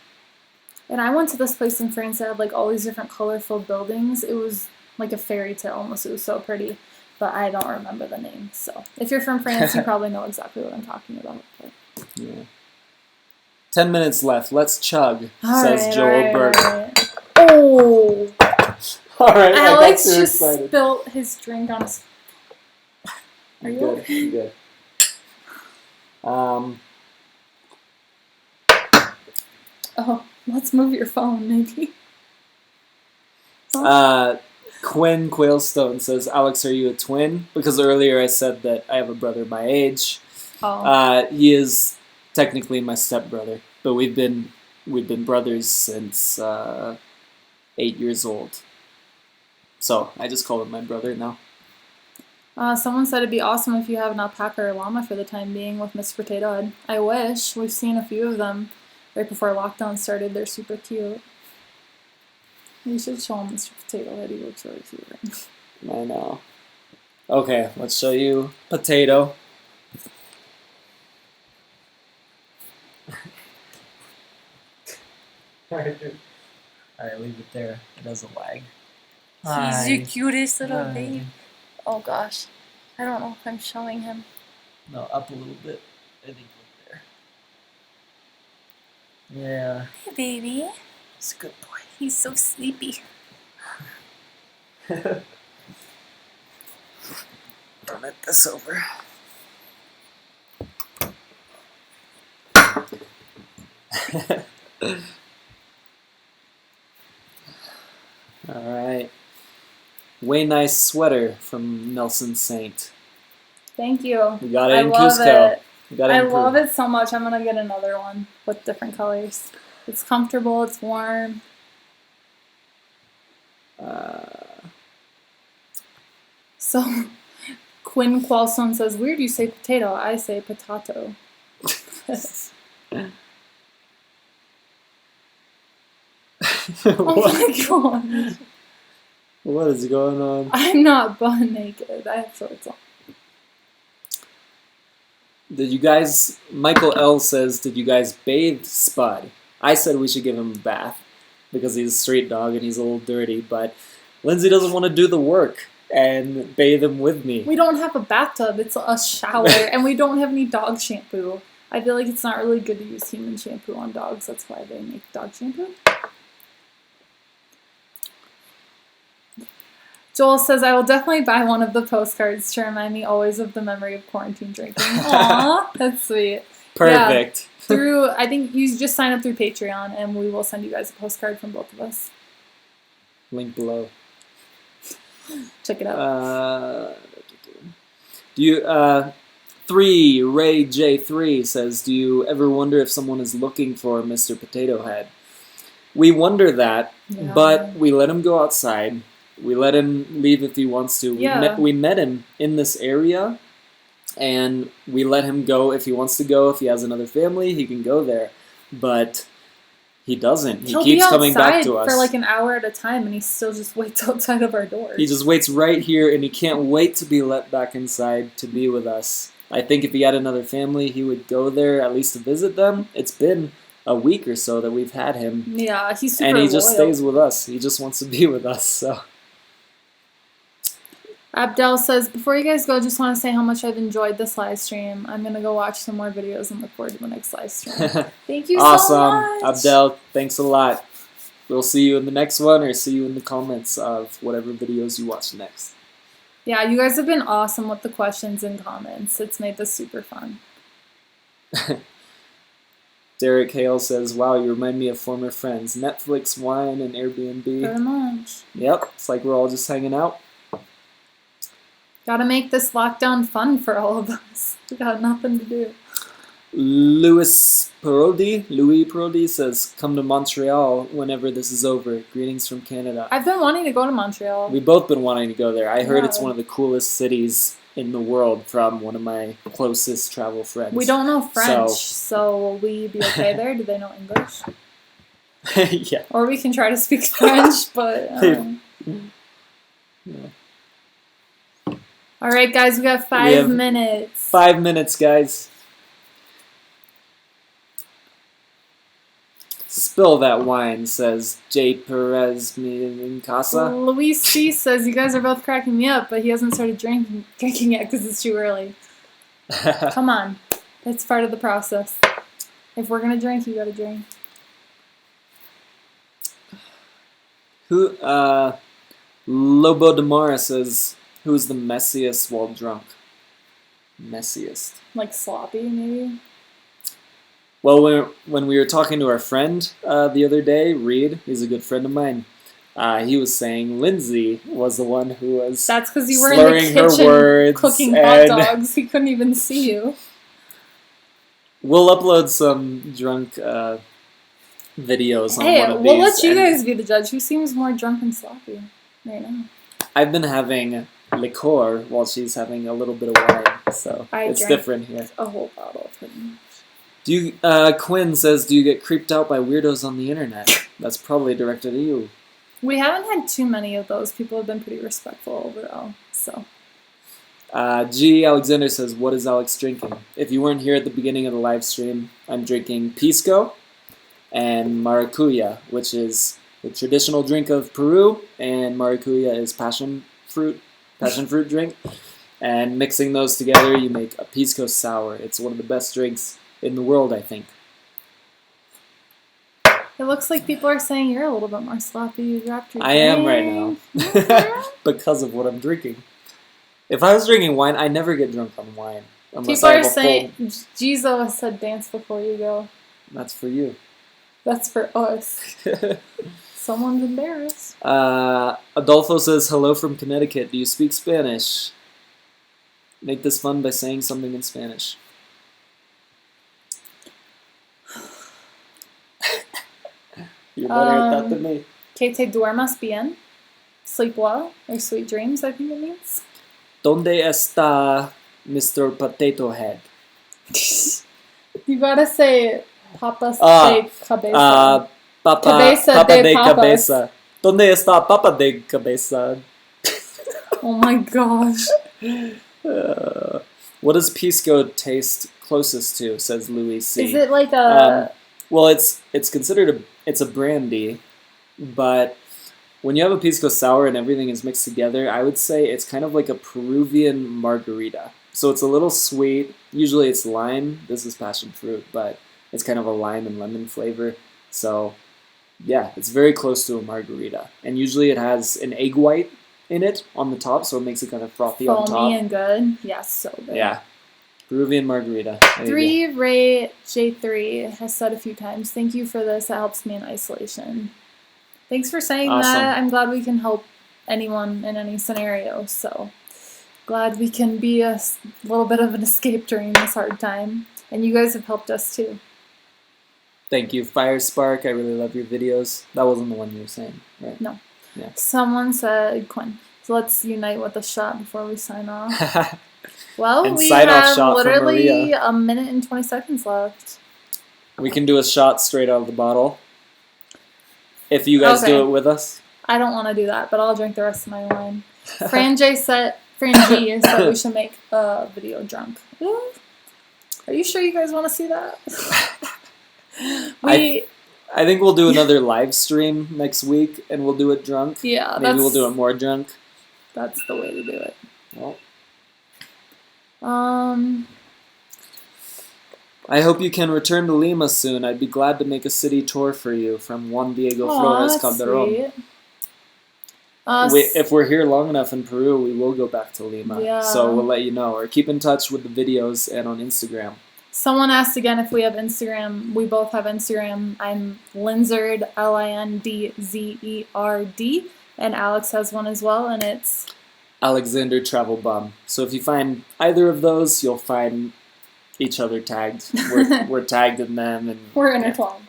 And I went to this place in France that had like all these different colorful buildings. It was like a fairy tale almost. It was so pretty, but I don't remember the name. So if you're from France, you probably know exactly what I'm talking about. But.
Yeah. 10 minutes left. Let's chug, says Joel Burke.
Right. Oh!
Alright,
Alex just spilled his drink on his... Are you
good?
okay?
Good.
Oh, let's move your phone, maybe.
Quinn Quailstone says, Alex, are you a twin? Because earlier I said that I have a brother my age.
Oh.
He is technically my stepbrother, but we've been brothers since 8 years old. So I just call him my brother now.
Someone said it'd be awesome if you have an alpaca or llama for the time being with Mr. Potato Head. I wish. We've seen a few of them right before lockdown started. They're super cute. You should show him Mr. Potato Head. He looks really cute. Right?
I know. Okay, let's show you Potato. Alright, leave it there. It doesn't lag.
He's the cutest little baby. Oh gosh. I don't know if I'm showing him.
No, up a little bit. I think right there. Yeah.
Hey baby.
He's a good boy.
He's so sleepy.
Don't let this over. Alright. Way nice sweater from Nelson Saint.
Thank you.
We got it in Cusco.
I love it so much. I'm going to get another one with different colors. It's comfortable. It's warm. So, Quinn Qualstone says, weird you say potato. I say potato. Oh my god.
What is going on?
I'm not butt naked. I have shorts on.
Did you guys... Michael L. says, did you guys bathe Spud? I said we should give him a bath because he's a street dog and he's a little dirty, but Lindsay doesn't want to do the work and bathe him with me.
We don't have a bathtub. It's a shower, and we don't have any dog shampoo. I feel like it's not really good to use human shampoo on dogs. That's why they make dog shampoo. Joel says, I will definitely buy one of the postcards to remind me always of the memory of quarantine drinking. Aw, that's sweet.
Perfect.
Yeah, I think you just sign up through Patreon, and we will send you guys a postcard from both of us.
Link below.
Check it out.
Ray J3 says, do you ever wonder if someone is looking for Mr. Potato Head? We wonder that, but we let him go outside. We let him leave if he wants to.
Yeah.
We met him in this area, and we let him go if he wants to go. If he has another family, he can go there. But he doesn't. He keeps coming back to us.
For like an hour at a time, and he still just waits outside of our doors.
He just waits right here, and he can't wait to be let back inside to be with us. I think if he had another family, he would go there at least to visit them. It's been a week or so that we've had him.
Yeah, he's super
And he just
loyal.
stays with us. He just wants to be with us, so...
Abdel says, before you guys go, just want to say how much I've enjoyed this live stream. I'm going to go watch some more videos and look forward to the next live stream. Thank you so much.
Awesome. Abdel, thanks a lot. We'll see you in the next one or see you in the comments of whatever videos you watch next.
Yeah, you guys have been awesome with the questions and comments. It's made this super fun.
Derek Hale says, wow, you remind me of former friends. Netflix, wine, and Airbnb.
Very much.
Yep, it's like we're all just hanging out.
Gotta make this lockdown fun for all of us. We got nothing to do.
Louis Parodi says, come to Montreal whenever this is over. Greetings from Canada.
I've been wanting to go to Montreal.
We've both been wanting to go there. I heard it's
Yeah.
one of the coolest cities in the world from one of my closest travel friends.
We don't know French, so will we be okay there? Do they know English?
Yeah.
Or we can try to speak French, but...
Yeah.
All right, guys, we got 5 minutes.
5 minutes, guys. Spill that wine, says J. Perez in Casa.
Luis C. says, you guys are both cracking me up, but he hasn't started drinking yet because it's too early. Come on. It's part of the process. If we're going to drink, you got to drink.
Lobo Demara says, who's the messiest while drunk? Messiest.
Like sloppy, maybe?
Well, when we were talking to our friend the other day, Reed, he's a good friend of mine, he was saying Lindsay was the one who was
That's because you were in the kitchen cooking hot dogs. He couldn't even see you.
We'll upload some drunk videos on one of these.
We'll let you guys be the judge. Who seems more drunk and sloppy right now?
I've been having liqueur while she's having a little bit of wine, so it's different here.
A whole bottle pretty much.
Quinn says, do you get creeped out by weirdos on the internet? That's probably directed at you.
We haven't had too many of those. People have been pretty respectful overall, so.
G. Alexander says, what is Alex drinking? If you weren't here at the beginning of the live stream, I'm drinking pisco and maracuya, which is the traditional drink of Peru, and maracuya is passion fruit drink. And mixing those together, you make a pisco sour. It's one of the best drinks in the world, I think.
It looks like people are saying you're a little bit more sloppy. You dropped your
I am right now. Because of what I'm drinking. If I was drinking wine, I never get drunk on wine.
People are saying, Jizo said dance before you go.
That's for you.
That's for us. Someone's embarrassed.
Adolfo says, hello from Connecticut. Do you speak Spanish? Make this fun by saying something in Spanish. You're better at that than me.
Que te duermas bien. Sleep well. Or sweet dreams, I think it means.
¿Dónde está Mr. Potatohead?
You gotta say papas de cabeza.
Papa de cabeza. ¿Dónde está papa de cabeza?
Oh my gosh.
What does pisco taste closest to, says Louis C.
Is it like a...
well, it's considered it's a brandy, but when you have a pisco sour and everything is mixed together, I would say it's kind of like a Peruvian margarita. So it's a little sweet. Usually it's lime. This is passion fruit, but it's kind of a lime and lemon flavor. So yeah, it's very close to a margarita. And usually it has an egg white in it on the top, so it makes it kind of frothy on top.
Foamy and good. Yeah, so good.
Yeah. Peruvian margarita.
3 Ray J3 has said a few times, thank you for this. It helps me in isolation. Thanks for saying that. I'm glad we can help anyone in any scenario. So glad we can be a little bit of an escape during this hard time. And you guys have helped us too.
Thank you, Fire Spark. I really love your videos. That wasn't the one you were saying, right?
No.
Yeah.
Someone said, Quinn, so let's unite with a shot before we sign off. Well,
and
we
have
literally a minute and 20 seconds left.
We can do a shot straight out of the bottle. If you guys do it with us.
I don't want to do that, but I'll drink the rest of my wine. Fran G said we should make a video drunk. Are you sure you guys want to see that?
I think we'll do another live stream next week, and we'll do it drunk.
Yeah,
maybe we'll do it more drunk.
That's the way to do it.
Well, I hope you can return to Lima soon. I'd be glad to make a city tour for you from Juan Diego Flores Calderon. If we're here long enough in Peru, we will go back to Lima.
Yeah.
So we'll let you know. Or keep in touch with the videos and on Instagram.
Someone asked again if we have Instagram. We both have Instagram. I'm Lindzerd, Lindzerd, and Alex has one as well, and it's
Alexander Travelbum. So if you find either of those, you'll find each other tagged. We're tagged in them, and
We're intertwined.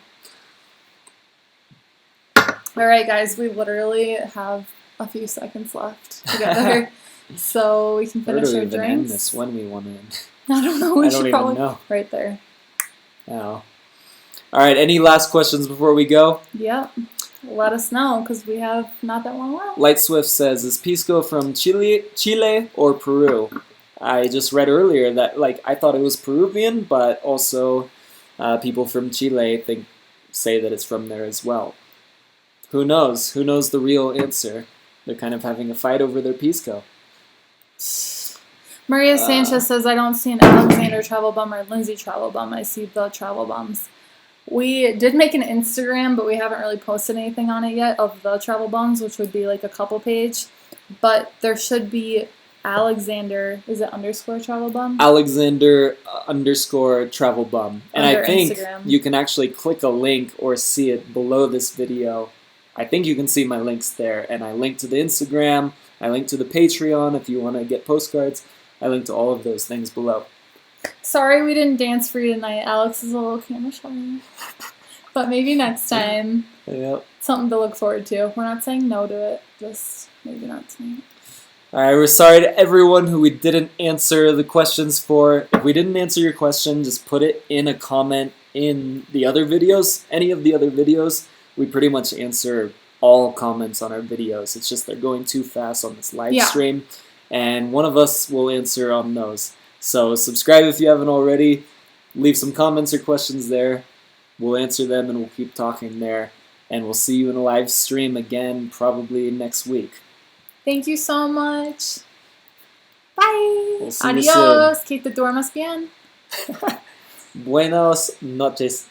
All right, guys, we literally have a few seconds left together, so we can
Where do
finish
we
our
even
drinks.
end this? When we want to end?
I don't know. We
I don't
should
even
probably
know.
right there.
Oh. All right. Any last questions before we go?
Yep. Let us know because we have not that long left.
Light Swift says, "Is pisco from Chile or Peru?" I just read earlier that I thought it was Peruvian, but also people from Chile say that it's from there as well. Who knows? Who knows the real answer? They're kind of having a fight over their pisco.
Maria Sanchez says, "I don't see an Alexander Travelbum or Lindsay Travelbum. I see the Travelbums." We did make an Instagram, but we haven't really posted anything on it yet of the Travelbums, which would be like a couple page. But there should be Alexander, is it _ Travelbum?
Alexander _ Travelbum. And
Under
I think
Instagram.
you can actually click a link or see it below this video. I think you can see my links there. And I link to the Instagram. I link to the Patreon if you want to get postcards. I link to all of those things below.
Sorry we didn't dance for you tonight. Alex is a little camera shy. But maybe next time.
Yep.
Something to look forward to. We're not saying no to it. Just maybe not tonight.
Alright, we're sorry to everyone who we didn't answer the questions for. If we didn't answer your question, just put it in a comment in the other videos. Any of the other videos, we pretty much answer all comments on our videos. It's just they're going too fast on this live stream. And one of us will answer on those. So subscribe if you haven't already. Leave some comments or questions there. We'll answer them and we'll keep talking there. And we'll see you in a live stream again probably next week.
Thank you so much. Bye.
We'll see
Adios. Que te duermas bien.
Buenas noches.